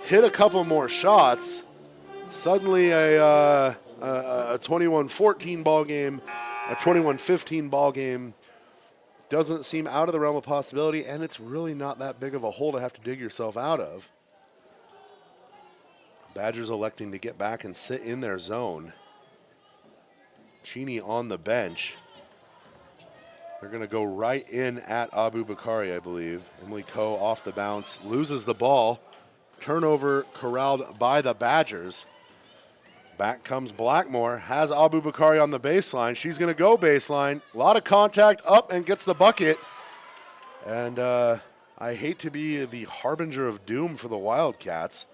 hit a couple more shots, suddenly a 21-14 ball game, a 21-15 ball game doesn't seem out of the realm of possibility, and it's really not that big of a hole to have to dig yourself out of. Badgers electing to get back and sit in their zone. Cheney on the bench. They're going to go right in at Abu Bakari, I believe. Emily Coe off the bounce, loses the ball. Turnover corralled by the Badgers. Back comes Blackmore, has Abu Bakari on the baseline. She's going to go baseline. A lot of contact, up and gets the bucket. And I hate to be the harbinger of doom for the Wildcats,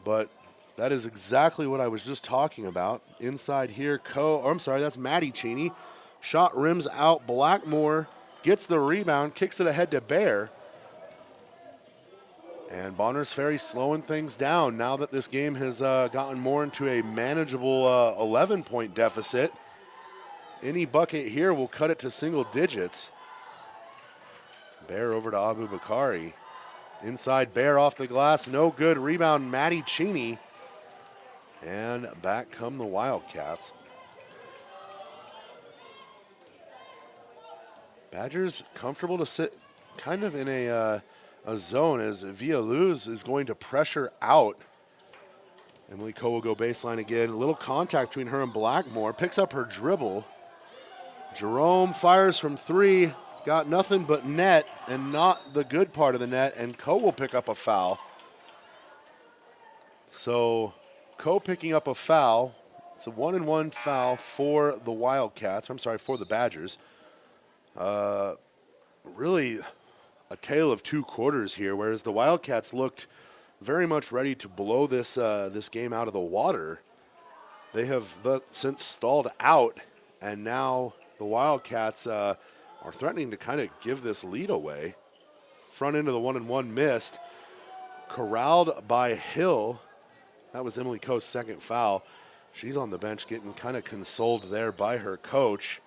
but that is exactly what I was just talking about. Inside here, that's Maddie Cheney. Shot rims out. Blackmore gets the rebound, kicks it ahead to Bear. And Bonners Ferry slowing things down now that this game has gotten more into a manageable 11-point deficit. Any bucket here will cut it to single digits. Bear over to Abu Bakari. Inside, Bear off the glass, no good. Rebound, Maddie Cheney. And back come the Wildcats. Badgers comfortable to sit kind of in a zone as Villaluz is going to pressure out. Emily Coe will go baseline again. A little contact between her and Blackmore. Picks up her dribble. Jerome fires from three. Got nothing but net and not the good part of the net. And Coe will pick up a foul. So Coe picking up a foul. It's a 1-and-1 foul for the Wildcats. For the Badgers. Really a tale of two quarters here, whereas the Wildcats looked very much ready to blow this game out of the water. They have since stalled out, and now the Wildcats are threatening to kind of give this lead away. Front end of the 1-and-1 missed. Corralled by Hill. That was Emily Coe's second foul. She's on the bench getting kind of consoled there by her coach.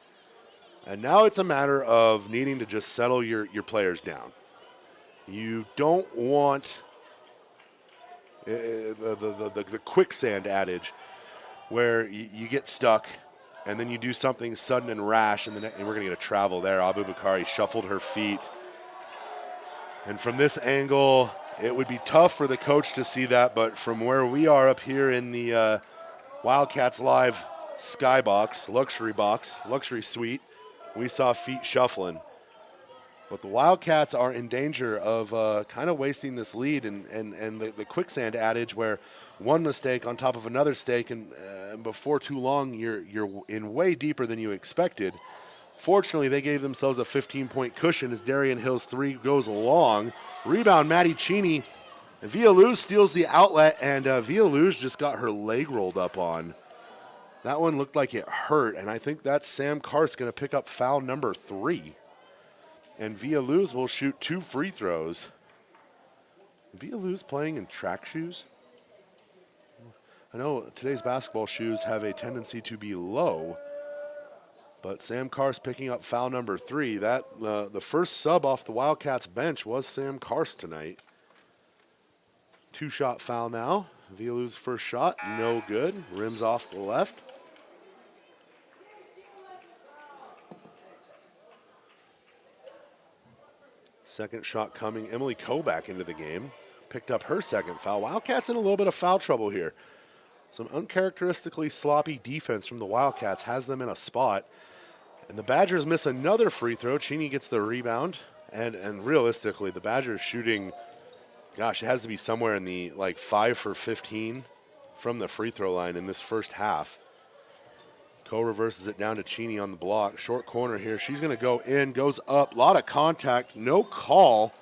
And now it's a matter of needing to just settle your players down. You don't want the quicksand adage where you get stuck and then you do something sudden and rash, and we're going to get a travel there. Abu Bakari shuffled her feet. And from this angle, it would be tough for the coach to see that, but from where we are up here in the Wildcats Live skybox, luxury suite, we saw feet shuffling. But the Wildcats are in danger of kind of wasting this lead, and the quicksand adage where one mistake on top of another mistake, and before too long you're in way deeper than you expected. Fortunately, they gave themselves a 15-point cushion as Darian Hill's three goes long. Rebound, Maddie Cheney. Villaluz steals the outlet, and Villaluz just got her leg rolled up on. That one looked like it hurt, and I think that's Sam Karst going to pick up foul number 3. And Villaluz will shoot 2 free throws. Villaluz playing in track shoes? I know today's basketball shoes have a tendency to be low, but Sam Karst picking up foul number 3. That the first sub off the Wildcats bench was Sam Karst tonight. 2-shot foul now. Villaluz's first shot, no good. Rims off the left. Second shot coming. Emily Coe back into the game. Picked up her second foul. Wildcats in a little bit of foul trouble here. Some uncharacteristically sloppy defense from the Wildcats has them in a spot. And the Badgers miss another free throw. Cheney gets the rebound. And realistically, the Badgers shooting, gosh, it has to be somewhere in the 5 for 15 from the free throw line in this first half. Coe reverses it down to Cheney on the block. Short corner here. She's going to go in, goes up. A lot of contact, no call.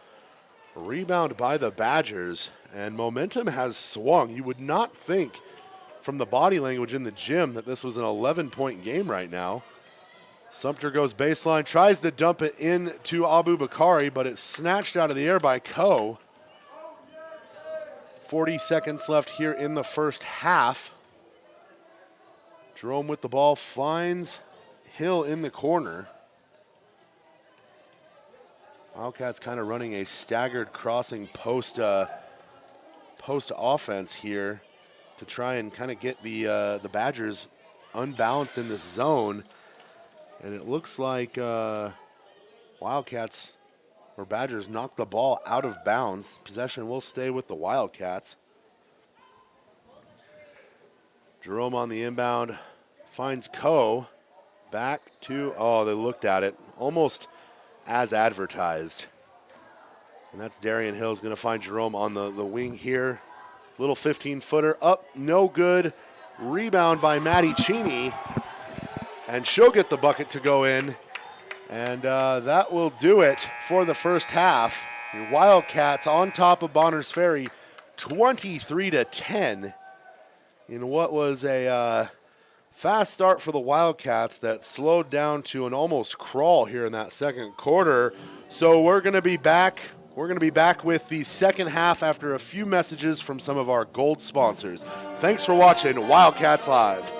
Rebound by the Badgers, and momentum has swung. You would not think from the body language in the gym that this was an 11-point game right now. Sumter goes baseline, tries to dump it into Abu Bakari, but it's snatched out of the air by Coe. 40 seconds left here in the first half. Jerome with the ball finds Hill in the corner. Wildcats kind of running a staggered crossing post offense here to try and kind of get the Badgers unbalanced in this zone. And it looks like Wildcats or Badgers knocked the ball out of bounds. Possession will stay with the Wildcats. Jerome on the inbound finds Coe. Back to, they looked at it almost as advertised. And that's Darian Hill's going to find Jerome on the wing here. Little 15-footer up, no good. Rebound by Maddie Cheney. And she'll get the bucket to go in. And that will do it for the first half. The Wildcats on top of Bonners Ferry, 23-10. In what was a fast start for the Wildcats that slowed down to an almost crawl here in that second quarter. So we're going to be back. We're going to be back with the second half after a few messages from some of our gold sponsors. Thanks for watching Wildcats Live.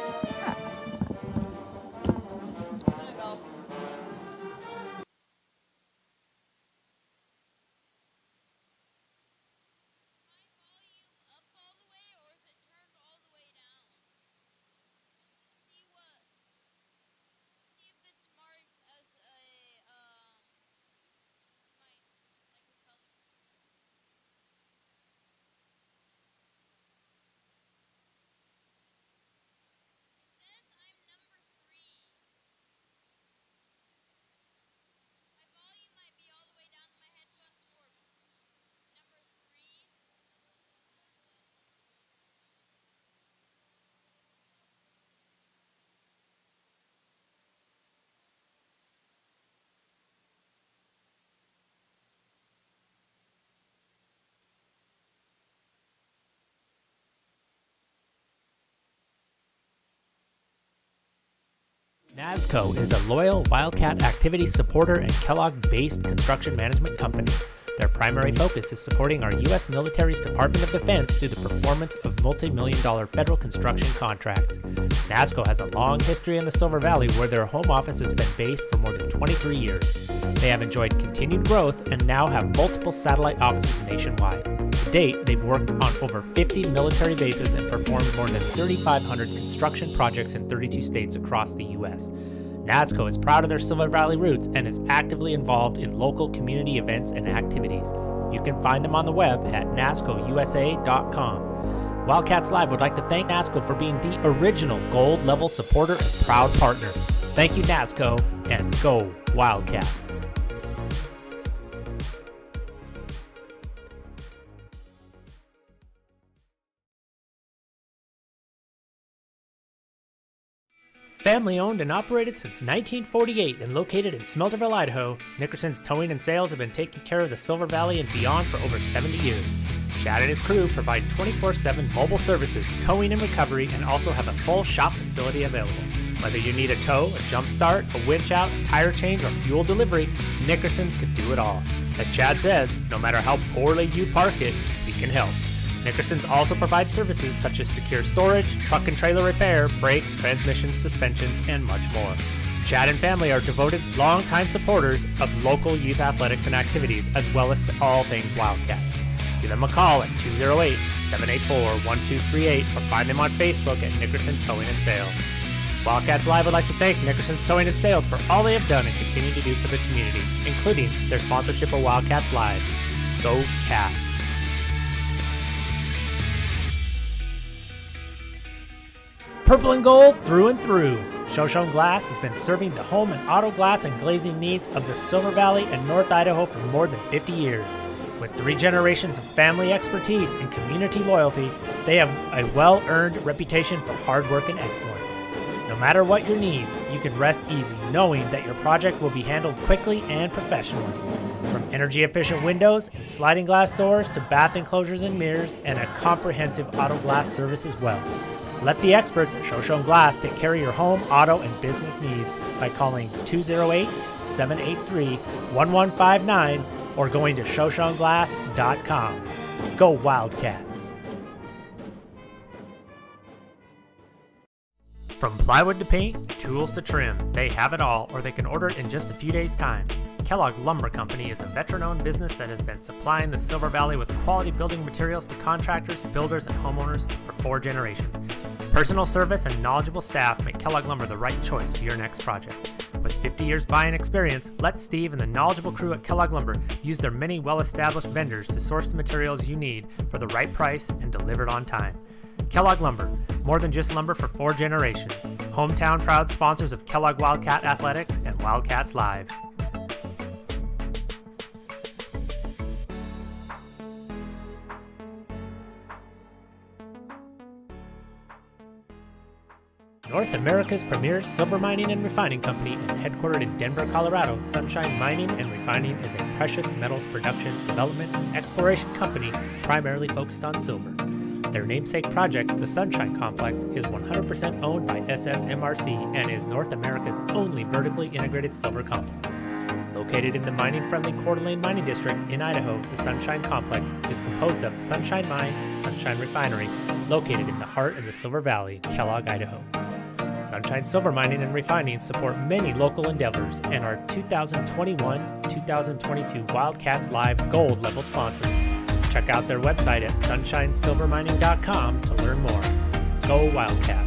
NASCO is a loyal Wildcat activity supporter and Kellogg-based construction management company. Their primary focus is supporting our U.S. military's Department of Defense through the performance of multi-million-dollar federal construction contracts. NASCO has a long history in the Silver Valley where their home office has been based for more than 23 years. They have enjoyed continued growth and now have multiple satellite offices nationwide. To date, they've worked on over 50 military bases and performed more than 3,500 construction projects in 32 states across the U.S. NASCO is proud of their Silver Valley roots and is actively involved in local community events and activities. You can find them on the web at nascousa.com. Wildcats Live would like to thank NASCO for being the original gold level supporter and proud partner. Thank you, NASCO, and go Wildcats. Family owned and operated since 1948 and located in Smelterville, Idaho, Nickerson's Towing and Sales have been taking care of the Silver Valley and beyond for over 70 years. Chad and his crew provide 24/7 mobile services, towing and recovery, and also have a full shop facility available. Whether you need a tow, a jump start, a winch out, tire change, or fuel delivery, Nickerson's can do it all. As Chad says, no matter how poorly you park it, we can help. Nickerson's also provides services such as secure storage, truck and trailer repair, brakes, transmissions, suspensions, and much more. Chad and family are devoted, longtime supporters of local youth athletics and activities, as well as all things Wildcats. Give them a call at 208-784-1238 or find them on Facebook at Nickerson Towing and Sales. Wildcats Live would like to thank Nickerson's Towing and Sales for all they have done and continue to do for the community, including their sponsorship of Wildcats Live. Go Cats! Purple and gold through and through. Shoshone Glass has been serving the home and auto glass and glazing needs of the Silver Valley and North Idaho for more than 50 years. With 3 generations of family expertise and community loyalty, they have a well-earned reputation for hard work and excellence. No matter what your needs, you can rest easy knowing that your project will be handled quickly and professionally. From energy-efficient windows and sliding glass doors to bath enclosures and mirrors and a comprehensive auto glass service as well. Let the experts at Shoshone Glass take care of your home, auto, and business needs by calling 208-783-1159 or going to shoshoneglass.com. Go Wildcats! From plywood to paint, tools to trim, they have it all, or they can order it in just a few days' time. Kellogg Lumber Company is a veteran-owned business that has been supplying the Silver Valley with quality building materials to contractors, builders, and homeowners for 4 generations. Personal service and knowledgeable staff make Kellogg Lumber the right choice for your next project. With 50 years buying experience, let Steve and the knowledgeable crew at Kellogg Lumber use their many well-established vendors to source the materials you need for the right price and delivered on time. Kellogg Lumber, more than just lumber for 4 generations. Hometown proud sponsors of Kellogg Wildcat Athletics and Wildcats Live. North America's premier silver mining and refining company and headquartered in Denver, Colorado, Sunshine Mining and Refining is a precious metals production, development, and exploration company primarily focused on silver. Their namesake project, the Sunshine Complex, is 100% owned by SSMRC and is North America's only vertically integrated silver complex. Located in the mining-friendly Coeur d'Alene Mining District in Idaho, the Sunshine Complex is composed of the Sunshine Mine and Sunshine Refinery, located in the heart of the Silver Valley, Kellogg, Idaho. Sunshine Silver Mining and Refining support many local endeavors and are 2021-2022 Wildcats Live Gold level sponsors. Check out their website at sunshinesilvermining.com to learn more. Go Wildcats!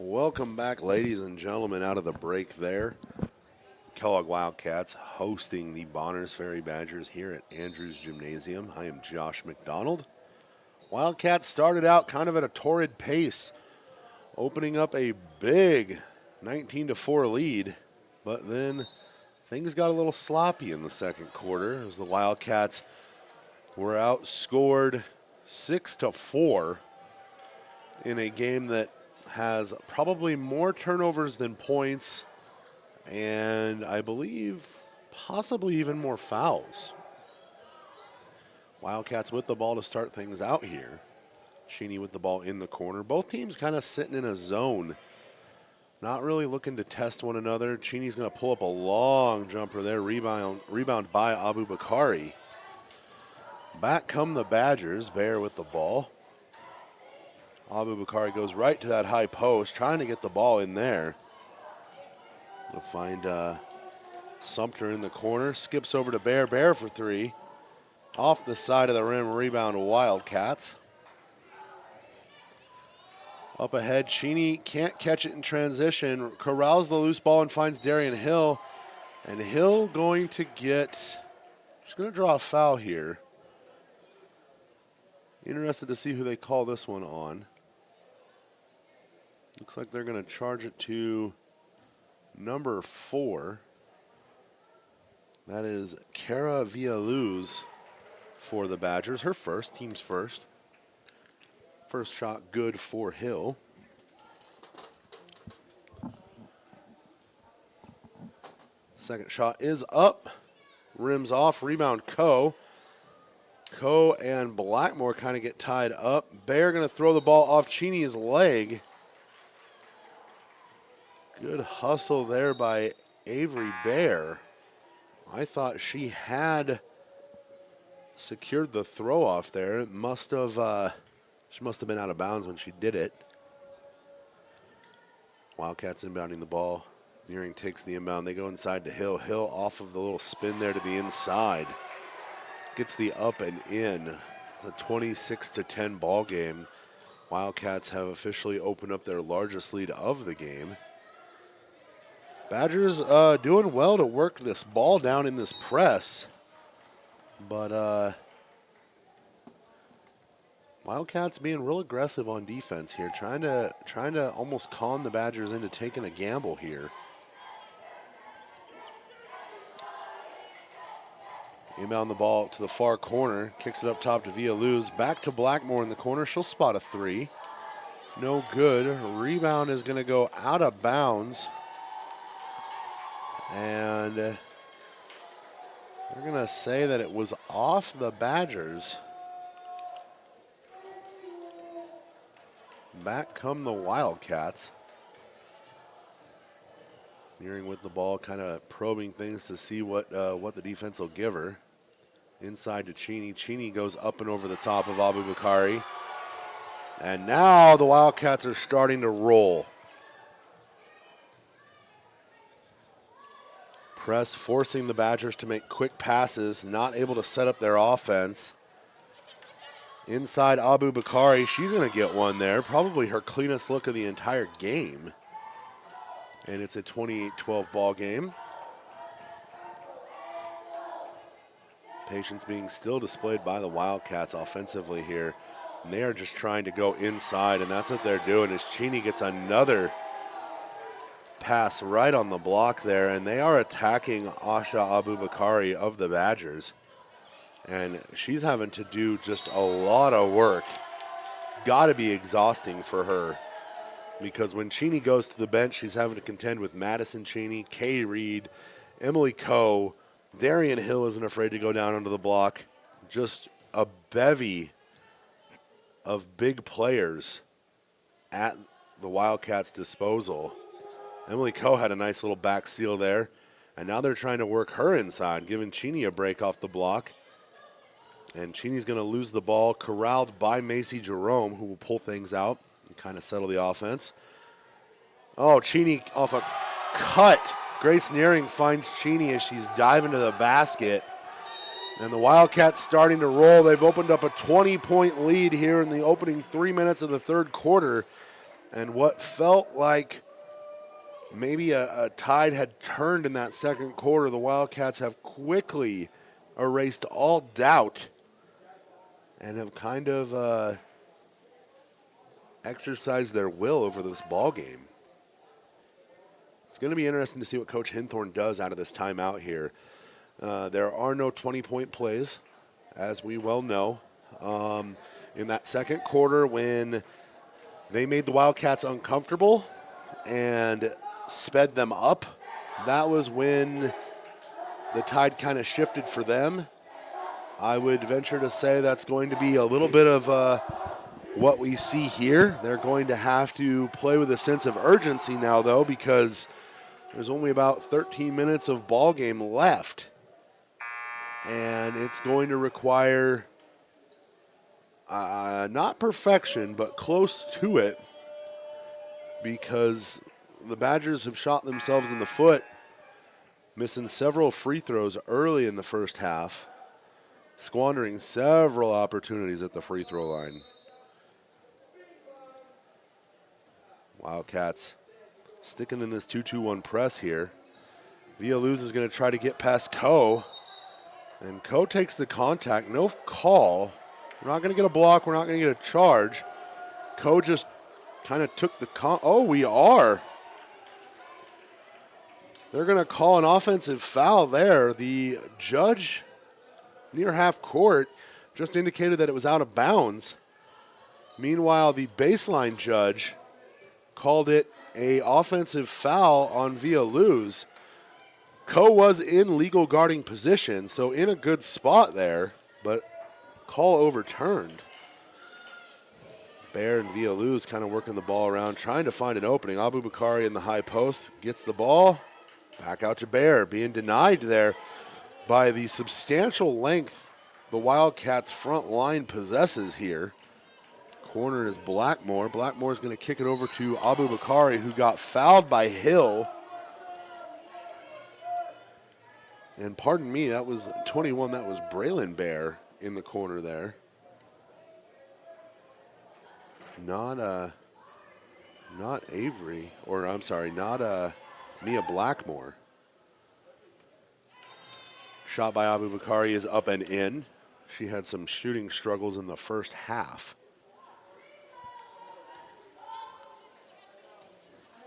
Welcome back, ladies and gentlemen, out of the break there. Kellogg Wildcats hosting the Bonners Ferry Badgers here at Andrews Gymnasium. I am Josh McDonald. Wildcats started out kind of at a torrid pace, opening up a big 19-4 lead, but then things got a little sloppy in the second quarter as the Wildcats were outscored 6-4 in a game that has probably more turnovers than points, and I believe possibly even more fouls. Wildcats with the ball to start things out here. Cheney with the ball in the corner. Both teams kind of sitting in a zone, not really looking to test one another. Cheney's going to pull up a long jumper there. Rebound by Abu Bakari. Back come the Badgers. Bayer with the ball. Abu Bakari goes right to that high post, trying to get the ball in there. We'll find Sumter in the corner. Skips over to Bayer. Bayer for three. Off the side of the rim, rebound Wildcats. Up ahead, Cheney can't catch it in transition. Corrals the loose ball and finds Darian Hill. And Hill going to she's going to draw a foul here. Interested to see who they call this one on. Looks like they're going to charge it to number 4. That is Cara Villaluz for the Badgers. Her first, team's first. First shot good for Hill. Second shot is up. Rims off. Rebound Coe. Coe and Blackmore kind of get tied up. Bayer going to throw the ball off Cheney's leg. Good hustle there by Avery Bayer. I thought she had secured the throw off there. It must have, she must have been out of bounds when she did it. Wildcats inbounding the ball. Nearing takes the inbound. They go inside to Hill. Hill off of the little spin there to the inside. Gets the up and in. It's a 26-10 ball game. Wildcats have officially opened up their largest lead of the game. Badgers doing well to work this ball down in this press. But Wildcats being real aggressive on defense here, trying to almost con the Badgers into taking a gamble here. Inbound the ball to the far corner, kicks it up top to Villaluz. Back to Blackmore in the corner. She'll spot a three. No good. Rebound is going to go out of bounds. And they're going to say that it was off the Badgers. Back come the Wildcats. Nearing with the ball, kind of probing things to see what the defense will give her. Inside to Cheney. Cheney goes up and over the top of Abu Bakari. And now the Wildcats are starting to roll. Press forcing the Badgers to make quick passes, not able to set up their offense. Inside Abu Bakari, she's going to get one there. Probably her cleanest look of the entire game. And it's a 28-12 ball game. Patience being still displayed by the Wildcats offensively here. And they are just trying to go inside, and that's what they're doing as Cheney gets another pass right on the block there, and they are attacking Asha Abu Bakari of the Badgers. And she's having to do just a lot of work. Got to be exhausting for her, because when Cheney goes to the bench, she's having to contend with Madison Cheney, Kay Reed, Emily Coe. Darian Hill isn't afraid to go down under the block. Just a bevy of big players at the Wildcats' disposal. Emily Coe had a nice little back seal there, and now they're trying to work her inside, giving Cheney a break off the block. And Cheney's going to lose the ball, corralled by Macy Jerome, who will pull things out and kind of settle the offense. Oh, Cheney off a cut. Grace Nearing finds Cheney as she's diving to the basket. And the Wildcats starting to roll. They've opened up a 20-point lead here in the opening 3 minutes of the third quarter. And what felt like maybe a tide had turned in that second quarter, the Wildcats have quickly erased all doubt and have kind of exercised their will over this ball game. It's going to be interesting to see what Coach Hinthorn does out of this timeout here. There are no 20-point plays, as we well know. In that second quarter, when they made the Wildcats uncomfortable and sped them up, that was when the tide kind of shifted for them. I would venture to say that's going to be a little bit of what we see here. They're going to have to play with a sense of urgency now, though, because there's only about 13 minutes of ball game left. And it's going to require not perfection, but close to it, because the Badgers have shot themselves in the foot, missing several free throws early in the first half, squandering several opportunities at the free throw line. Wildcats sticking in this 2-2-1 press here. Villaluz is going to try to get past Coe, and Coe takes the contact. No call. We're not going to get a block. We're not going to get a charge. Coe just kind of took the oh, we are. They're going to call an offensive foul there. The judge near half court just indicated that it was out of bounds. Meanwhile, the baseline judge called it a offensive foul on Villaluz. Coe was in legal guarding position, so in a good spot there, but call overturned. Baer and Villaluz kind of working the ball around, trying to find an opening. Abu Bakari in the high post gets the ball. Back out to Baer, being denied there by the substantial length the Wildcats front line possesses here. Corner is Blackmore. Blackmore's going to kick it over to Abu Bakari, who got fouled by Hill. And pardon me, that was 21. That was Braylon Baer in the corner there. Not Avery, or I'm sorry, not Mia Blackmore. Shot by Abu Bakari is up and in. She had some shooting struggles in the first half.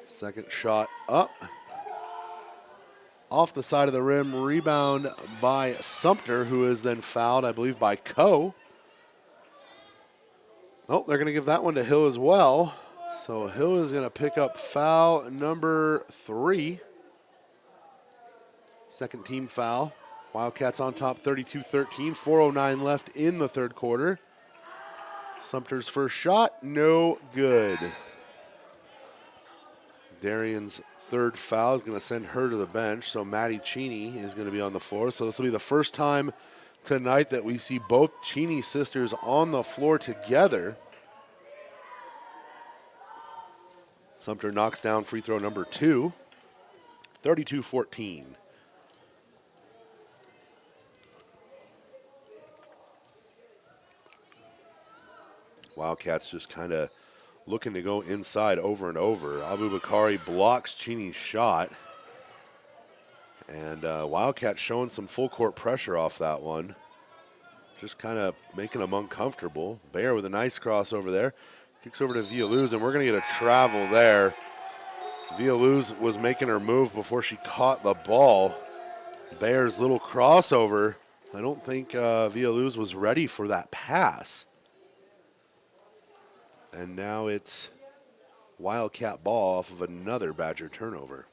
Second shot up. Off the side of the rim, rebound by Sumter, who is then fouled, I believe, by Coe. Oh, they're going to give that one to Hill as well. So Hill is going to pick up foul number 3. Second team foul. Wildcats on top 32-13, 4:09 left in the third quarter. Sumter's first shot, no good. Darian's third foul is going to send her to the bench, so Maddie Cheney is going to be on the floor. So this will be the first time tonight that we see both Cheney sisters on the floor together. Sumter knocks down free throw number 2, 32-14. Wildcats just kind of looking to go inside over and over. Abu Bakari blocks Cheney's shot. And Wildcats showing some full court pressure off that one. Just kind of making them uncomfortable. Baer with a nice crossover there. Kicks over to Villaluz, and we're going to get a travel there. Villaluz was making her move before she caught the ball. Baer's little crossover. I don't think Villaluz was ready for that pass. And now it's Wildcat ball off of another Badger turnover.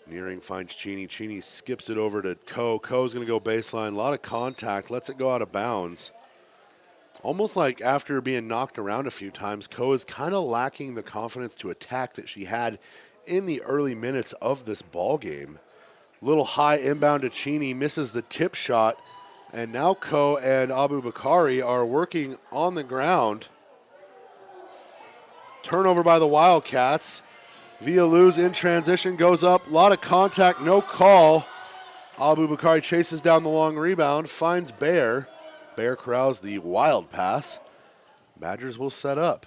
Nearing finds Cheney. Cheney skips it over to Coe. Coe's going to go baseline. A lot of contact. Lets it go out of bounds. Almost like after being knocked around a few times, Coe is kind of lacking the confidence to attack that she had in the early minutes of this ball game. Little high inbound to Cheney. Misses the tip shot. And now Coe and Abu Bakari are working on the ground. Turnover by the Wildcats. Villaluz in transition, goes up. A lot of contact, no call. Abu Bakari chases down the long rebound, finds Baer. Baer corrals the wild pass. Badgers will set up.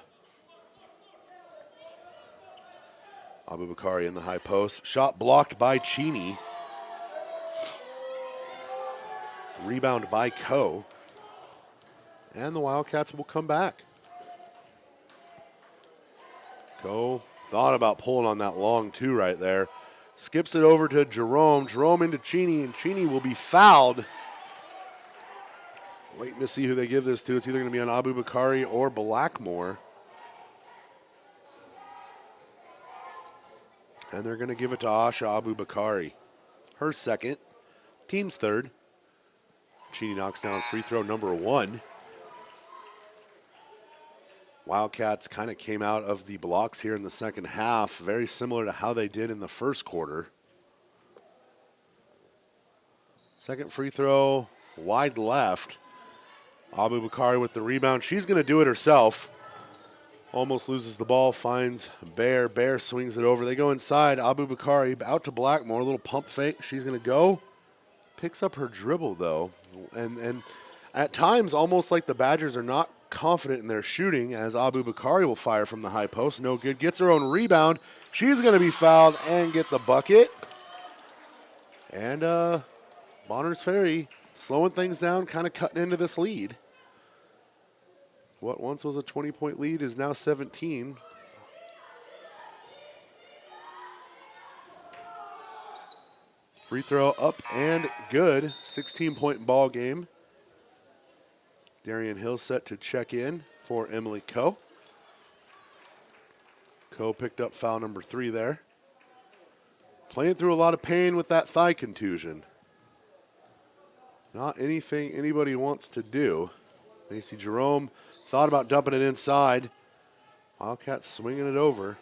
Abubakari in the high post. Shot blocked by Cheney. Rebound by Ko. And the Wildcats will come back. Ko thought about pulling on that long two right there. Skips it over to Jerome. Jerome into Cheney, and Cheney will be fouled. Waiting to see who they give this to. It's either going to be on Abubakari or Blackmore. And they're going to give it to Asha Abubakari. Her second. Team's third. Cheney knocks down free throw number 1. Wildcats kind of came out of the blocks here in the second half, very similar to how they did in the first quarter. Second free throw, wide left. Abubakari with the rebound. She's going to do it herself. Almost loses the ball, finds Bear. Bear swings it over. They go inside. Abubakari out to Blackmore. A little pump fake. She's going to go. Picks up her dribble, though. And at times, almost like the Badgers are not confident in their shooting, as Abubakari will fire from the high post. No good. Gets her own rebound. She's going to be fouled and get the bucket. And Bonners Ferry slowing things down, kind of cutting into this lead. What once was a 20-point lead is now 17. Free throw up and good. 16-point ball game. Darian Hill set to check in for Emily Ko. Ko picked up foul number 3 there. Playing through a lot of pain with that thigh contusion. Not anything anybody wants to do. Macy Jerome thought about dumping it inside. Wildcats swinging it over.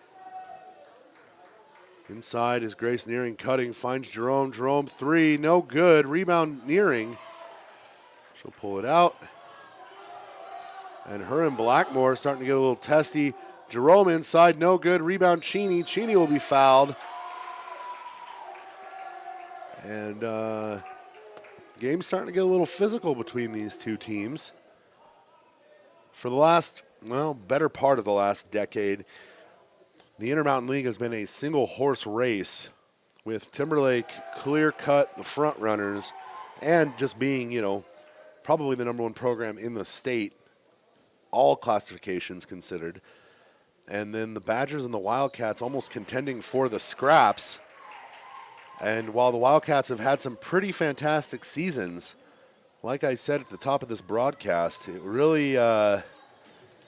Inside is Grace Nearing cutting, finds Jerome. Jerome 3, no good. Rebound Nearing. She'll pull it out. And her and Blackmore starting to get a little testy. Jerome inside, no good. Rebound Cheney. Cheney will be fouled. And game's starting to get a little physical between these two teams. For the last, better part of the last decade, the Intermountain League has been a single horse race with Timberlake clear-cut the front runners and just being, probably the number 1 program in the state, all classifications considered. And then the Badgers and the Wildcats almost contending for the scraps. And while the Wildcats have had some pretty fantastic seasons, like I said at the top of this broadcast, it really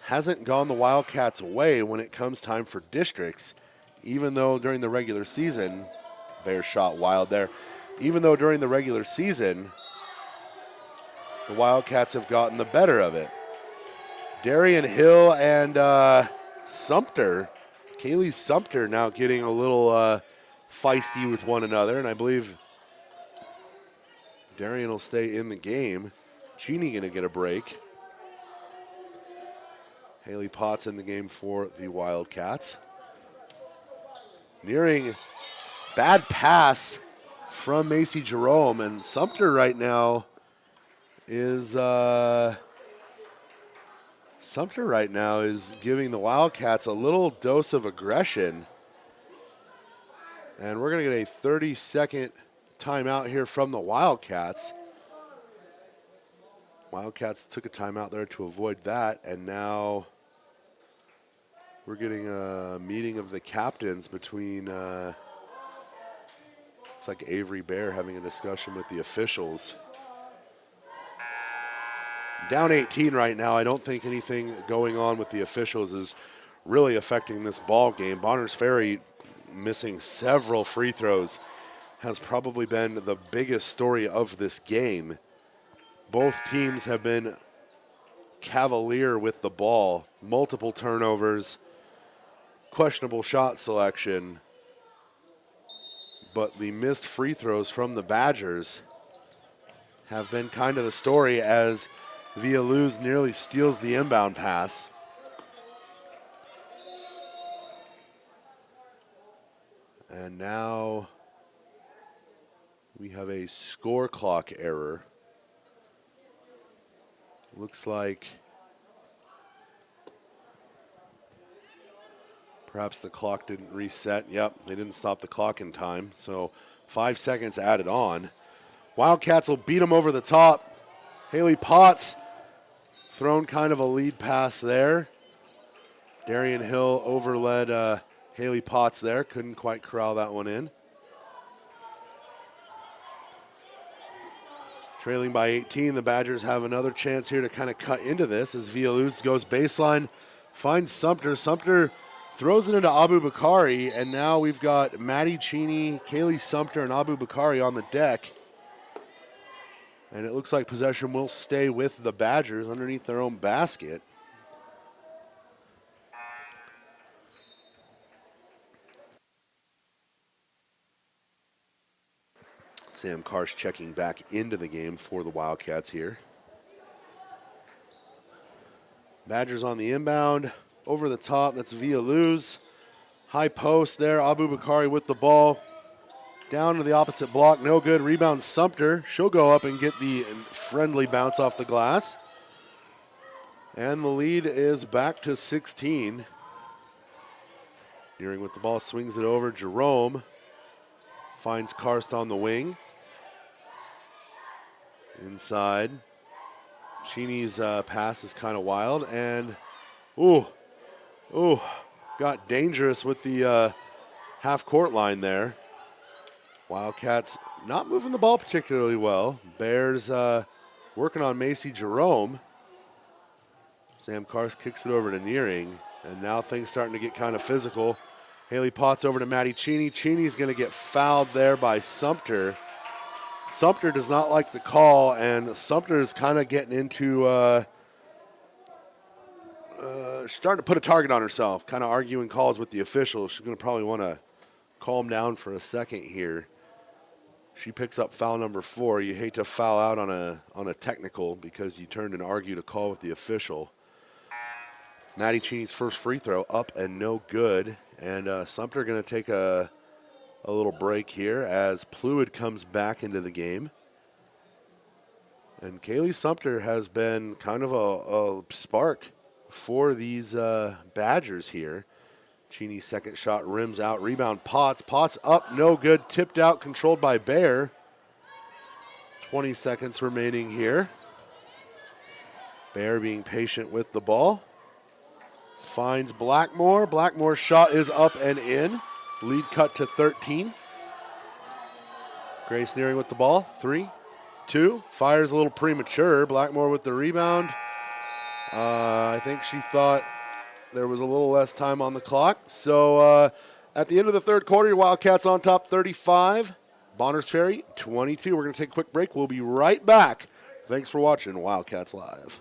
hasn't gone the Wildcats' way when it comes time for districts, even though during the regular season, Bears shot wild there, even though during the regular season, the Wildcats have gotten the better of it. Darian Hill and Sumter, Kaylee Sumter now getting a little feisty with one another, and I believe Darian will stay in the game. Cheney going to get a break. Haley Potts in the game for the Wildcats. Nearing, bad pass from Macy Jerome, and Sumter right now is giving the Wildcats a little dose of aggression. And we're going to get a 30-second timeout here from the Wildcats. Wildcats took a timeout there to avoid that, and now we're getting a meeting of the captains between, it's like Avery Bear having a discussion with the officials. Down 18 right now. I don't think anything going on with the officials is really affecting this ball game. Bonners Ferry missing several free throws has probably been the biggest story of this game. Both teams have been cavalier with the ball. Multiple turnovers, questionable shot selection, but the missed free throws from the Badgers have been kind of the story as Villaluz nearly steals the inbound pass. And now we have a score clock error. Looks like Perhaps the clock didn't reset. Yep, they didn't stop the clock in time. So 5 seconds added on. Wildcats will beat them over the top. Haley Potts thrown kind of a lead pass there. Darian Hill overled Haley Potts there. Couldn't quite corral that one in. Trailing by 18, the Badgers have another chance here to kind of cut into this as Villaluz goes baseline, finds Sumter. Sumter throws it into Abu Bakari, and now we've got Maddie Cheney, Kaylee Sumter, and Abu Bakari on the deck. And it looks like possession will stay with the Badgers underneath their own basket. Sam Karsh checking back into the game for the Wildcats here. Badgers on the inbound. Over the top, that's Villaluz. High post there, Abu Bakari with the ball. Down to the opposite block, no good. Rebound Sumter. She'll go up and get the friendly bounce off the glass. And the lead is back to 16. Deering with the ball, swings it over. Jerome finds Karst on the wing. Inside. Cheney's pass is kind of wild. And, got dangerous with the half-court line there. Wildcats not moving the ball particularly well. Bears working on Macy Jerome. Sam Karst kicks it over to Nearing. And now things starting to get kind of physical. Haley Potts over to Maddie Cheney. Cheney's going to get fouled there by Sumter. Sumter does not like the call, and Sumter is kind of getting into starting to put a target on herself, kind of arguing calls with the officials. She's going to probably want to calm down for a second here. She picks up foul number 4. You hate to foul out on a technical because you turned and argued a call with the official. Maddie Cheney's first free throw up and no good. And Sumter going to take a little break here as Pluid comes back into the game. And Kaylee Sumter has been kind of a spark for these Badgers here. Cheney's second shot rims out. Rebound Potts. Potts up, no good. Tipped out, controlled by Bear. 20 seconds remaining here. Bear being patient with the ball. Finds Blackmore. Blackmore's shot is up and in. Lead cut to 13. Grace Nearing with the ball. 3, 2. Fires a little premature. Blackmore with the rebound. I think she thought there was a little less time on the clock. So at the end of the third quarter, your Wildcats on top 35. Bonners Ferry 22. We're going to take a quick break. We'll be right back. Thanks for watching Wildcats Live.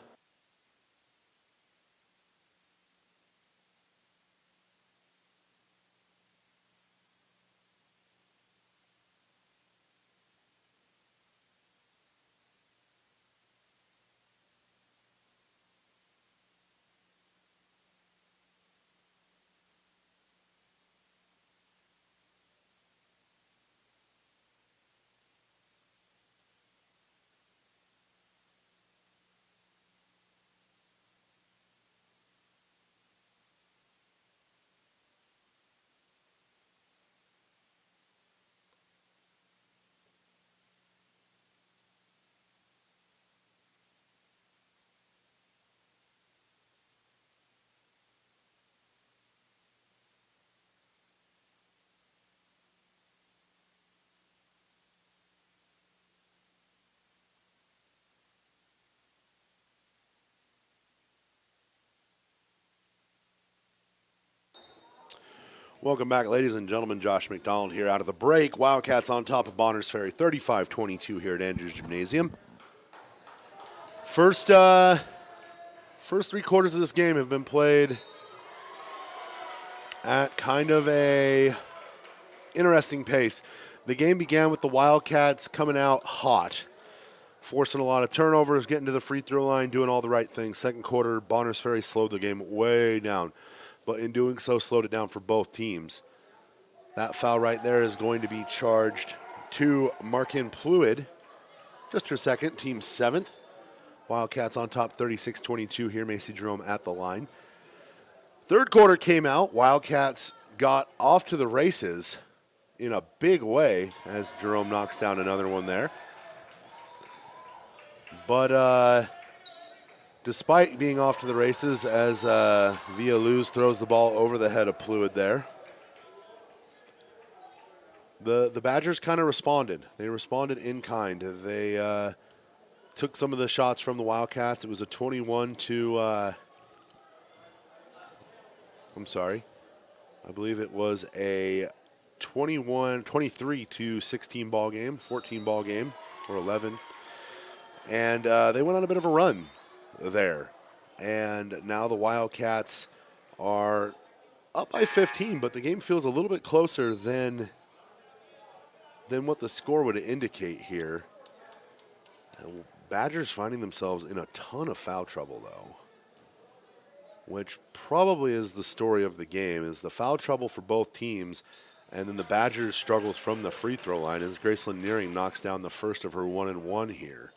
Welcome back, ladies and gentlemen. Josh McDonald here out of the break. Wildcats on top of Bonners Ferry, 35-22 here at Andrews Gymnasium. First 3 quarters of this game have been played at kind of a interesting pace. The game began with the Wildcats coming out hot, forcing a lot of turnovers, getting to the free throw line, doing all the right things. Second quarter, Bonners Ferry slowed the game way down, but in doing so, slowed it down for both teams. That foul right there is going to be charged to Markin Pluid. Just her second, team 7th. Wildcats on top 36-22 here. Macy Jerome at the line. Third quarter came out. Wildcats got off to the races in a big way as Jerome knocks down another one there. But despite being off to the races, as Villaluz throws the ball over the head of Pluid there, the Badgers kind of responded. They responded in kind. They took some of the shots from the Wildcats. It was a 21 to, I believe it was a 23 to 16 ball game, 14 ball game, or 11. And they went on a bit of a run there. And now the Wildcats are up by 15, but the game feels a little bit closer than what the score would indicate here. And Badgers finding themselves in a ton of foul trouble, though, which probably is the story of the game, is the foul trouble for both teams, and then the Badgers struggles from the free throw line as Graceland Nearing knocks down the first of her 1-and-1 here.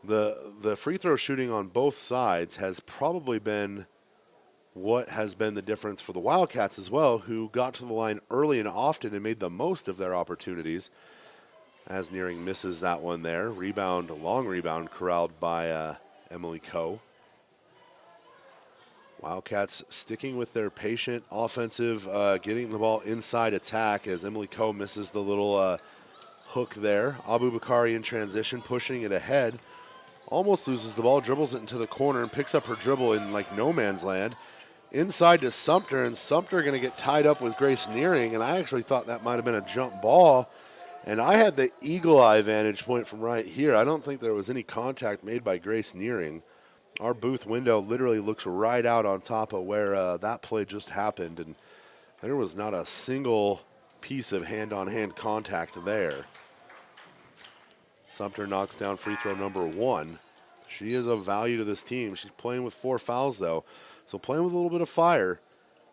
The free throw shooting on both sides has probably been what has been the difference for the Wildcats as well, who got to the line early and often and made the most of their opportunities, as Nearing misses that one there. Long rebound corralled by Emily Coe. Wildcats sticking with their patient offensive, getting the ball inside attack as Emily Coe misses the little hook there. Abu Bakari in transition, pushing it ahead. Almost loses the ball, dribbles it into the corner, and picks up her dribble in like no man's land. Inside to Sumter, and Sumter going to get tied up with Grace Nearing, and I actually thought that might have been a jump ball. And I had the eagle eye vantage point from right here. I don't think there was any contact made by Grace Nearing. Our booth window literally looks right out on top of where that play just happened, and there was not a single piece of hand-on-hand contact there. Sumter knocks down free throw number 1. She is of value to this team. She's playing with 4 fouls, though. So playing with a little bit of fire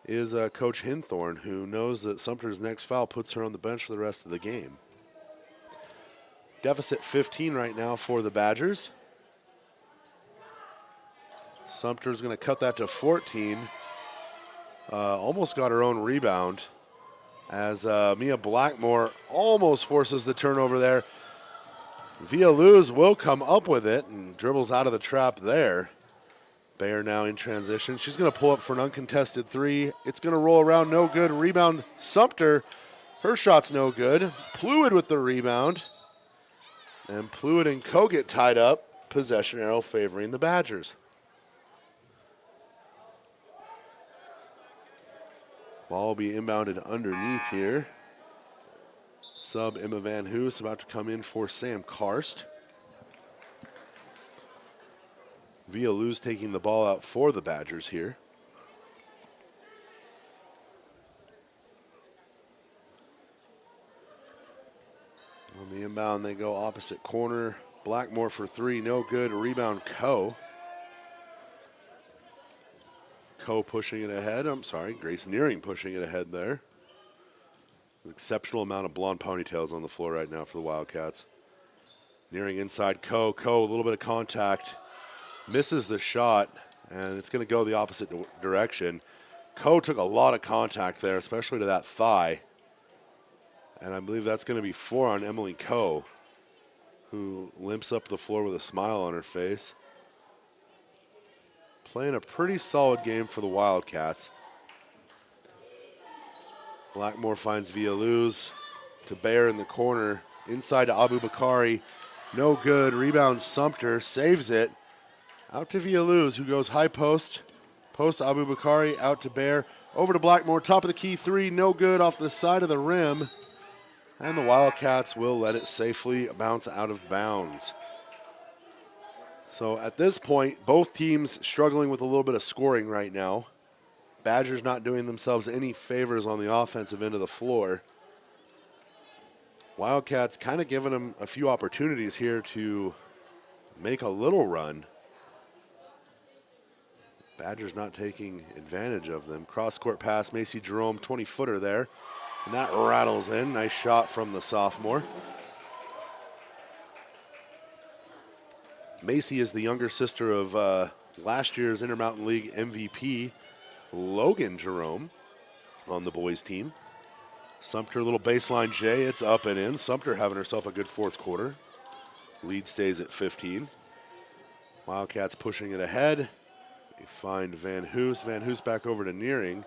is Coach Hinthorn, who knows that Sumter's next foul puts her on the bench for the rest of the game. Deficit 15 right now for the Badgers. Sumter's going to cut that to 14. Almost got her own rebound as Mia Blackmore almost forces the turnover there. Villaluz will come up with it and dribbles out of the trap there. Bayer now in transition. She's going to pull up for an uncontested 3. It's going to roll around, no good. Rebound, Sumter. Her shot's no good. Pluid with the rebound. And Pluid and Coe get tied up. Possession arrow favoring the Badgers. Ball will be inbounded underneath here. Sub Emma Van Hoos about to come in for Sam Karst. Villaluz taking the ball out for the Badgers here. On the inbound, they go opposite corner. Blackmore for 3, no good. Rebound, Coe. Coe pushing it ahead. Grace Nearing pushing it ahead there. An exceptional amount of blonde ponytails on the floor right now for the Wildcats. Nearing inside Coe. Coe, a little bit of contact. Misses the shot, and it's going to go the opposite direction. Coe took a lot of contact there, especially to that thigh. And I believe that's going to be 4 on Emily Coe, who limps up the floor with a smile on her face. Playing a pretty solid game for the Wildcats. Blackmore finds Villaluz to Bayer in the corner. Inside to Abu Bakari. No good. Rebound Sumter. Saves it. Out to Villaluz, who goes high post. Post Abu Bakari. Out to Bayer. Over to Blackmore. Top of the key 3. No good. Off the side of the rim. And the Wildcats will let it safely bounce out of bounds. So at this point, both teams struggling with a little bit of scoring right now. Badgers not doing themselves any favors on the offensive end of the floor. Wildcats kind of giving them a few opportunities here to make a little run. Badgers not taking advantage of them. Cross-court pass, Macy Jerome, 20-footer there. And that rattles in. Nice shot from the sophomore. Macy is the younger sister of last year's Intermountain League MVP, Logan Jerome, on the boys team. Sumter, a little baseline J. It's up and in. Sumter having herself a good fourth quarter. Lead stays at 15. Wildcats pushing it ahead. They find Van Hoos. Van Hoos back over to Nearing.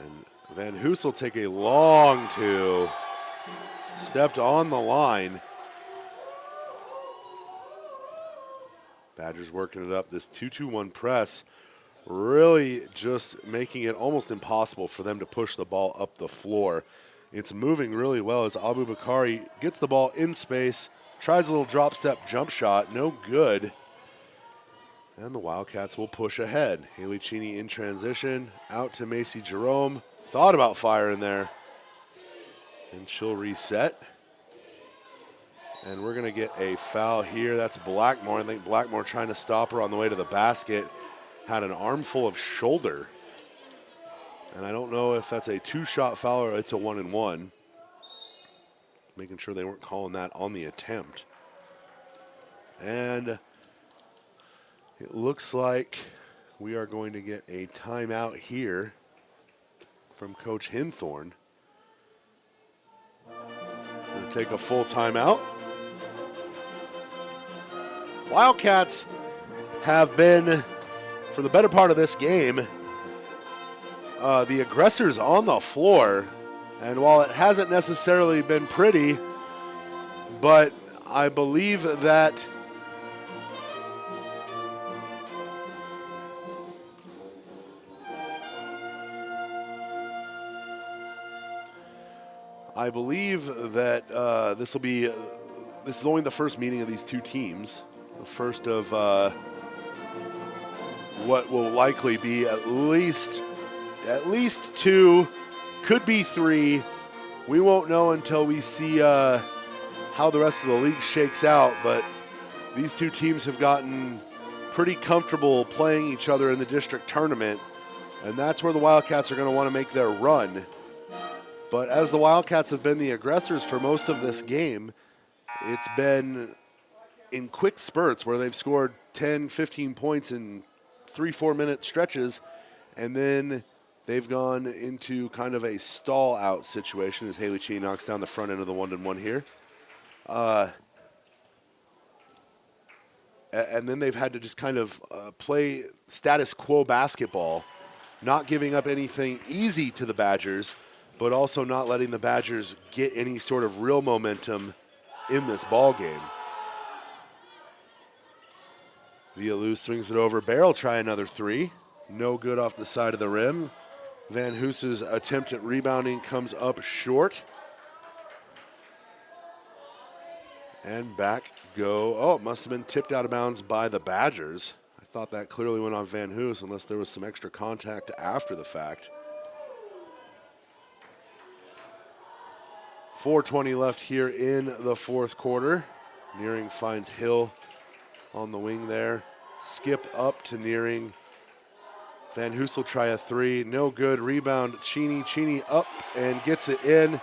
And Van Hoos will take a long two. Stepped on the line. Badgers working it up. This 2-2-1 press really just making it almost impossible for them to push the ball up the floor. It's moving really well as Abu Bakari gets the ball in space, tries a little drop step jump shot, no good. And the Wildcats will push ahead. Haley Cheney in transition, out to Macy Jerome. Thought about firing there. And she'll reset. And we're going to get a foul here. That's Blackmore. I think Blackmore trying to stop her on the way to the basket. Had an armful of shoulder. And I don't know if that's a two-shot foul or it's a 1-and-1. Making sure they weren't calling that on the attempt. And it looks like we are going to get a timeout here from Coach Hinthorn. So to take a full timeout. Wildcats have been, for the better part of this game, the aggressors on the floor. And while it hasn't necessarily been pretty, but I believe that this is only the first meeting of these two teams. The first of what will likely be at least two, could be three. We won't know until we see how the rest of the league shakes out, but these two teams have gotten pretty comfortable playing each other in the district tournament, and that's where the Wildcats are going to want to make their run. But as the Wildcats have been the aggressors for most of this game, it's been in quick spurts where they've scored 10, 15 points in 3-4 minute stretches, and then they've gone into kind of a stall-out situation as Haley Cheney knocks down the front end of the 1-and-1 here. And then they've had to just kind of play status quo basketball, not giving up anything easy to the Badgers, but also not letting the Badgers get any sort of real momentum in this ball game. Villaluz swings it over. Barrel try another three. No good off the side of the rim. Van Hoos's attempt at rebounding comes up short. And back go. Oh, it must have been tipped out of bounds by the Badgers. I thought that clearly went on Van Hoos unless there was some extra contact after the fact. 4:20 left here in the fourth quarter. Nearing finds Hill on the wing there. Skip up to Nearing. Van Hoos will try a three. No good. Rebound. Cheney. Cheney up and gets it in.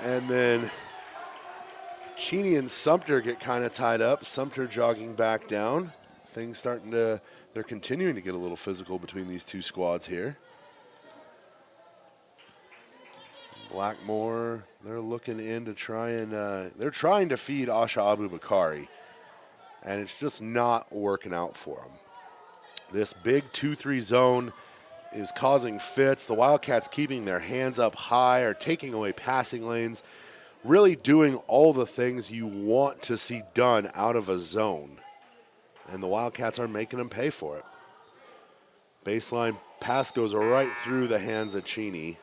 And then Cheney and Sumter get kind of tied up. Sumter jogging back down. Things they're continuing to get a little physical between these two squads here. Blackmore, they're looking in to try and, they're trying to feed Asha Abu Bakari, and it's just not working out for them. This big 2-3 zone is causing fits. The Wildcats keeping their hands up high or taking away passing lanes, really doing all the things you want to see done out of a zone. And the Wildcats are making them pay for it. Baseline pass goes right through the hands of Cheney.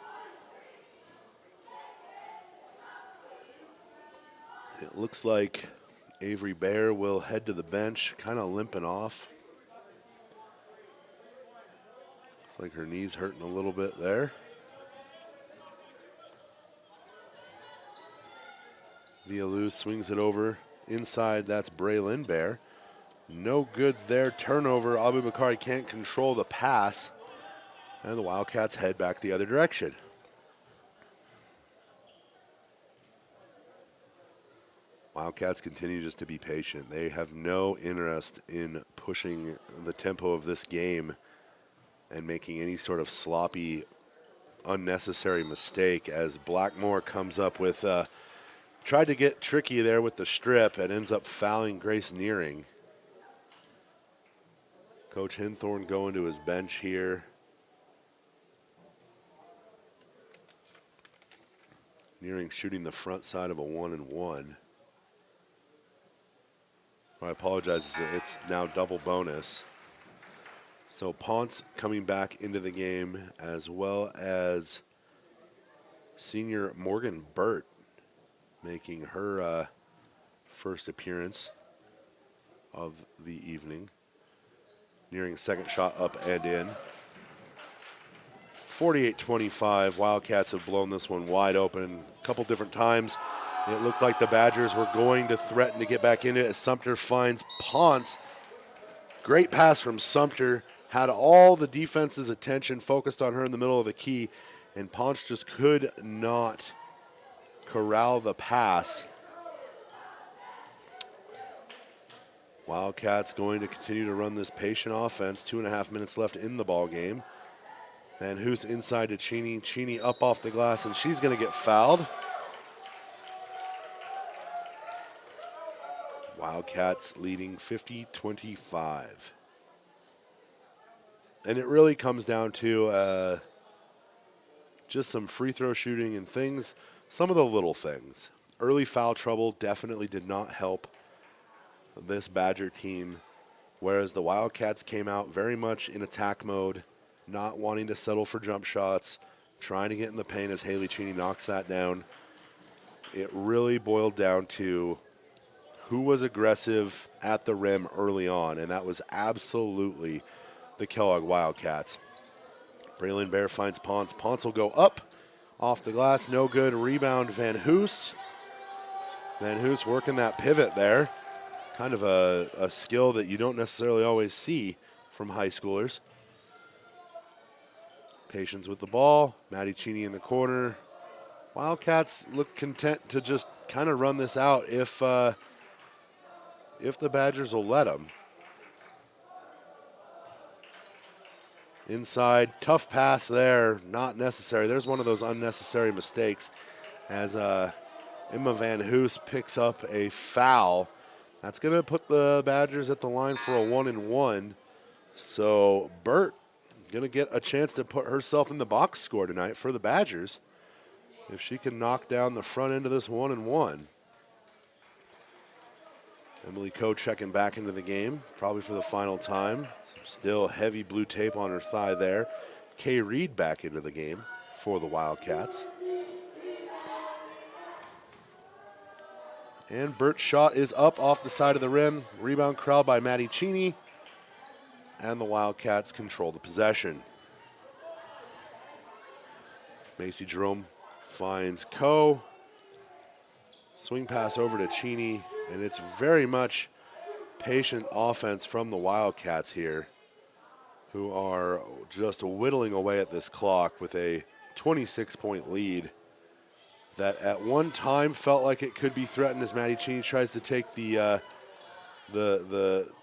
It looks like Avery Baer will head to the bench, kind of limping off. Looks like her knee's hurting a little bit there. Villaluz swings it over. Inside, that's Braylon Baer. No good there. Turnover. Abu Bakari can't control the pass. And the Wildcats head back the other direction. Wildcats continue just to be patient. They have no interest in pushing the tempo of this game and making any sort of sloppy, unnecessary mistake as Blackmore comes up with, tried to get tricky there with the strip and ends up fouling Grace Nearing. Coach Hinthorn going to his bench here. Nearing shooting the front side of a 1-and-1. I apologize, it's now double bonus. So Ponce coming back into the game, as well as senior Morgan Burt making her first appearance of the evening. Nearing second shot up and in. 48-25, Wildcats have blown this one wide open a couple different times. It looked like the Badgers were going to threaten to get back into it as Sumter finds Ponce. Great pass from Sumter. Had all the defense's attention focused on her in the middle of the key, and Ponce just could not corral the pass. Wildcats going to continue to run this patient offense. 2.5 minutes left in the ball game. Van Hoos inside to Cheney. Cheney up off the glass, and she's going to get fouled. Wildcats leading 50-25. And it really comes down to just some free throw shooting and things, some of the little things. Early foul trouble definitely did not help this Badger team, whereas the Wildcats came out very much in attack mode, not wanting to settle for jump shots, trying to get in the paint as Haley Cheney knocks that down. It really boiled down to who was aggressive at the rim early on, and that was absolutely the Kellogg Wildcats. Braylon Bear finds Ponce. Ponce will go up off the glass, no good. Rebound Van Hoos. Van Hoos working that pivot there. Kind of a skill that you don't necessarily always see from high schoolers. Patience with the ball. Maddie Cheney in the corner. Wildcats look content to just kind of run this out if the Badgers will let them. Inside, tough pass there, not necessary. There's one of those unnecessary mistakes as Emma Van Hoos picks up a foul. That's going to put the Badgers at the line for a 1-and-1. So Burt going to get a chance to put herself in the box score tonight for the Badgers if she can knock down the front end of this 1-and-1. Emily Coe checking back into the game, probably for the final time. Still heavy blue tape on her thigh there. Kay Reed back into the game for the Wildcats. And Burt's shot is up off the side of the rim. Rebound corralled by Maddie Cheney. And the Wildcats control the possession. Macy Jerome finds Coe. Swing pass over to Cheney. And it's very much patient offense from the Wildcats here, who are just whittling away at this clock with a 26-point lead that at one time felt like it could be threatened as Maddie Cheney tries to take the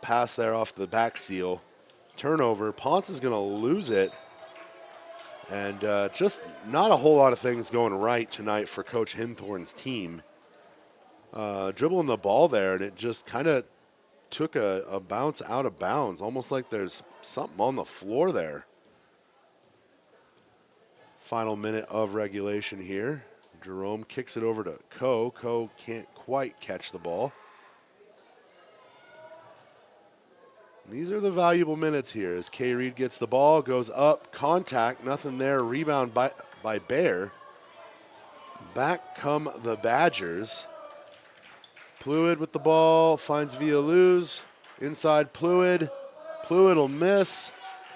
pass there off the back seal. Turnover. Ponce is going to lose it. And just not a whole lot of things going right tonight for Coach Hinthorn's team. Dribbling the ball there, and it just kind of took a bounce out of bounds, almost like there's something on the floor there. Final minute of regulation here. Jerome kicks it over to Coe. Coe can't quite catch the ball. These are the valuable minutes here as Kay Reed gets the ball, goes up, contact, nothing there, rebound by Bear. Back come the Badgers. Pluid with the ball, finds Villaluz. Inside Pluid. Pluid will miss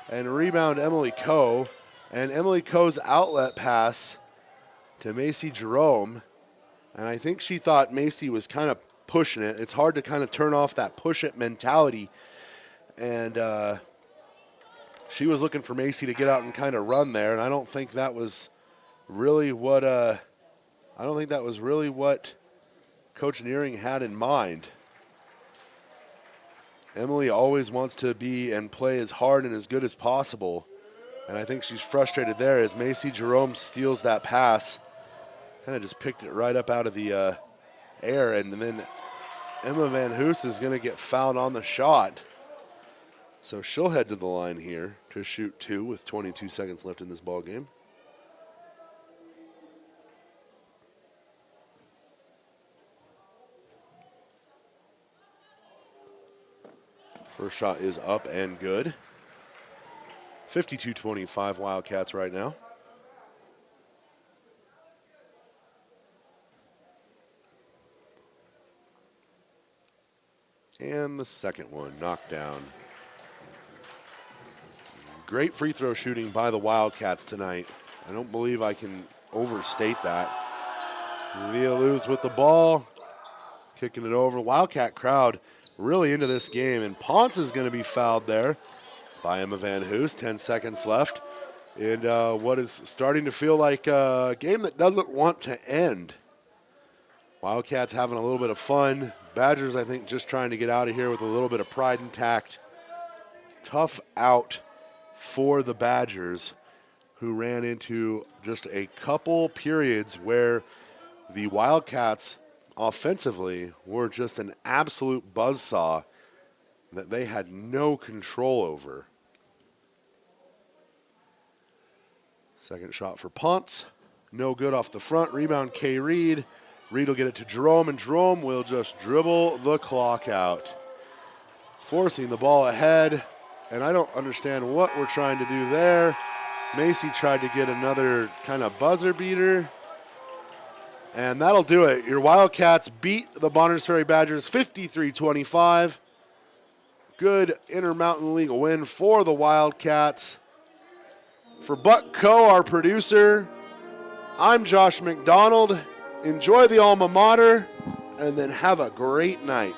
and rebound Emily Coe. And Emily Coe's outlet pass to Macy Jerome. And I think she thought Macy was kind of pushing it. It's hard to kind of turn off that push it mentality. And she was looking for Macy to get out and kind of run there. And I don't think that was really what Coach Nearing had in mind. Emily always wants to be and play as hard and as good as possible. And I think she's frustrated there as Macy Jerome steals that pass. Kind of just picked it right up out of the air. And then Emma Van Hoos is going to get fouled on the shot. So she'll head to the line here to shoot 2 with 22 seconds left in this ball game. First shot is up and good. 52-25 Wildcats right now. And the second one knocked down. Great free throw shooting by the Wildcats tonight. I don't believe I can overstate that. Villaluz with the ball, kicking it over. Wildcat crowd really into this game, and Ponce is going to be fouled there by Emma Van Hoos. 10 seconds left in what is starting to feel like a game that doesn't want to end. Wildcats having a little bit of fun. Badgers, I think, just trying to get out of here with a little bit of pride intact. Tough out for the Badgers, who ran into just a couple periods where the Wildcats offensively were just an absolute buzzsaw that they had no control over. Second shot for Ponce. No good off the front. Rebound Kay Reed. Reed will get it to Jerome, and Jerome will just dribble the clock out, forcing the ball ahead. And I don't understand what we're trying to do there. Macy tried to get another kind of buzzer beater. And that'll do it. Your Wildcats beat the Bonners Ferry Badgers 53-25. Good Intermountain League win for the Wildcats. For Buck Coe, our producer, I'm Josh McDonald. Enjoy the alma mater, and then have a great night.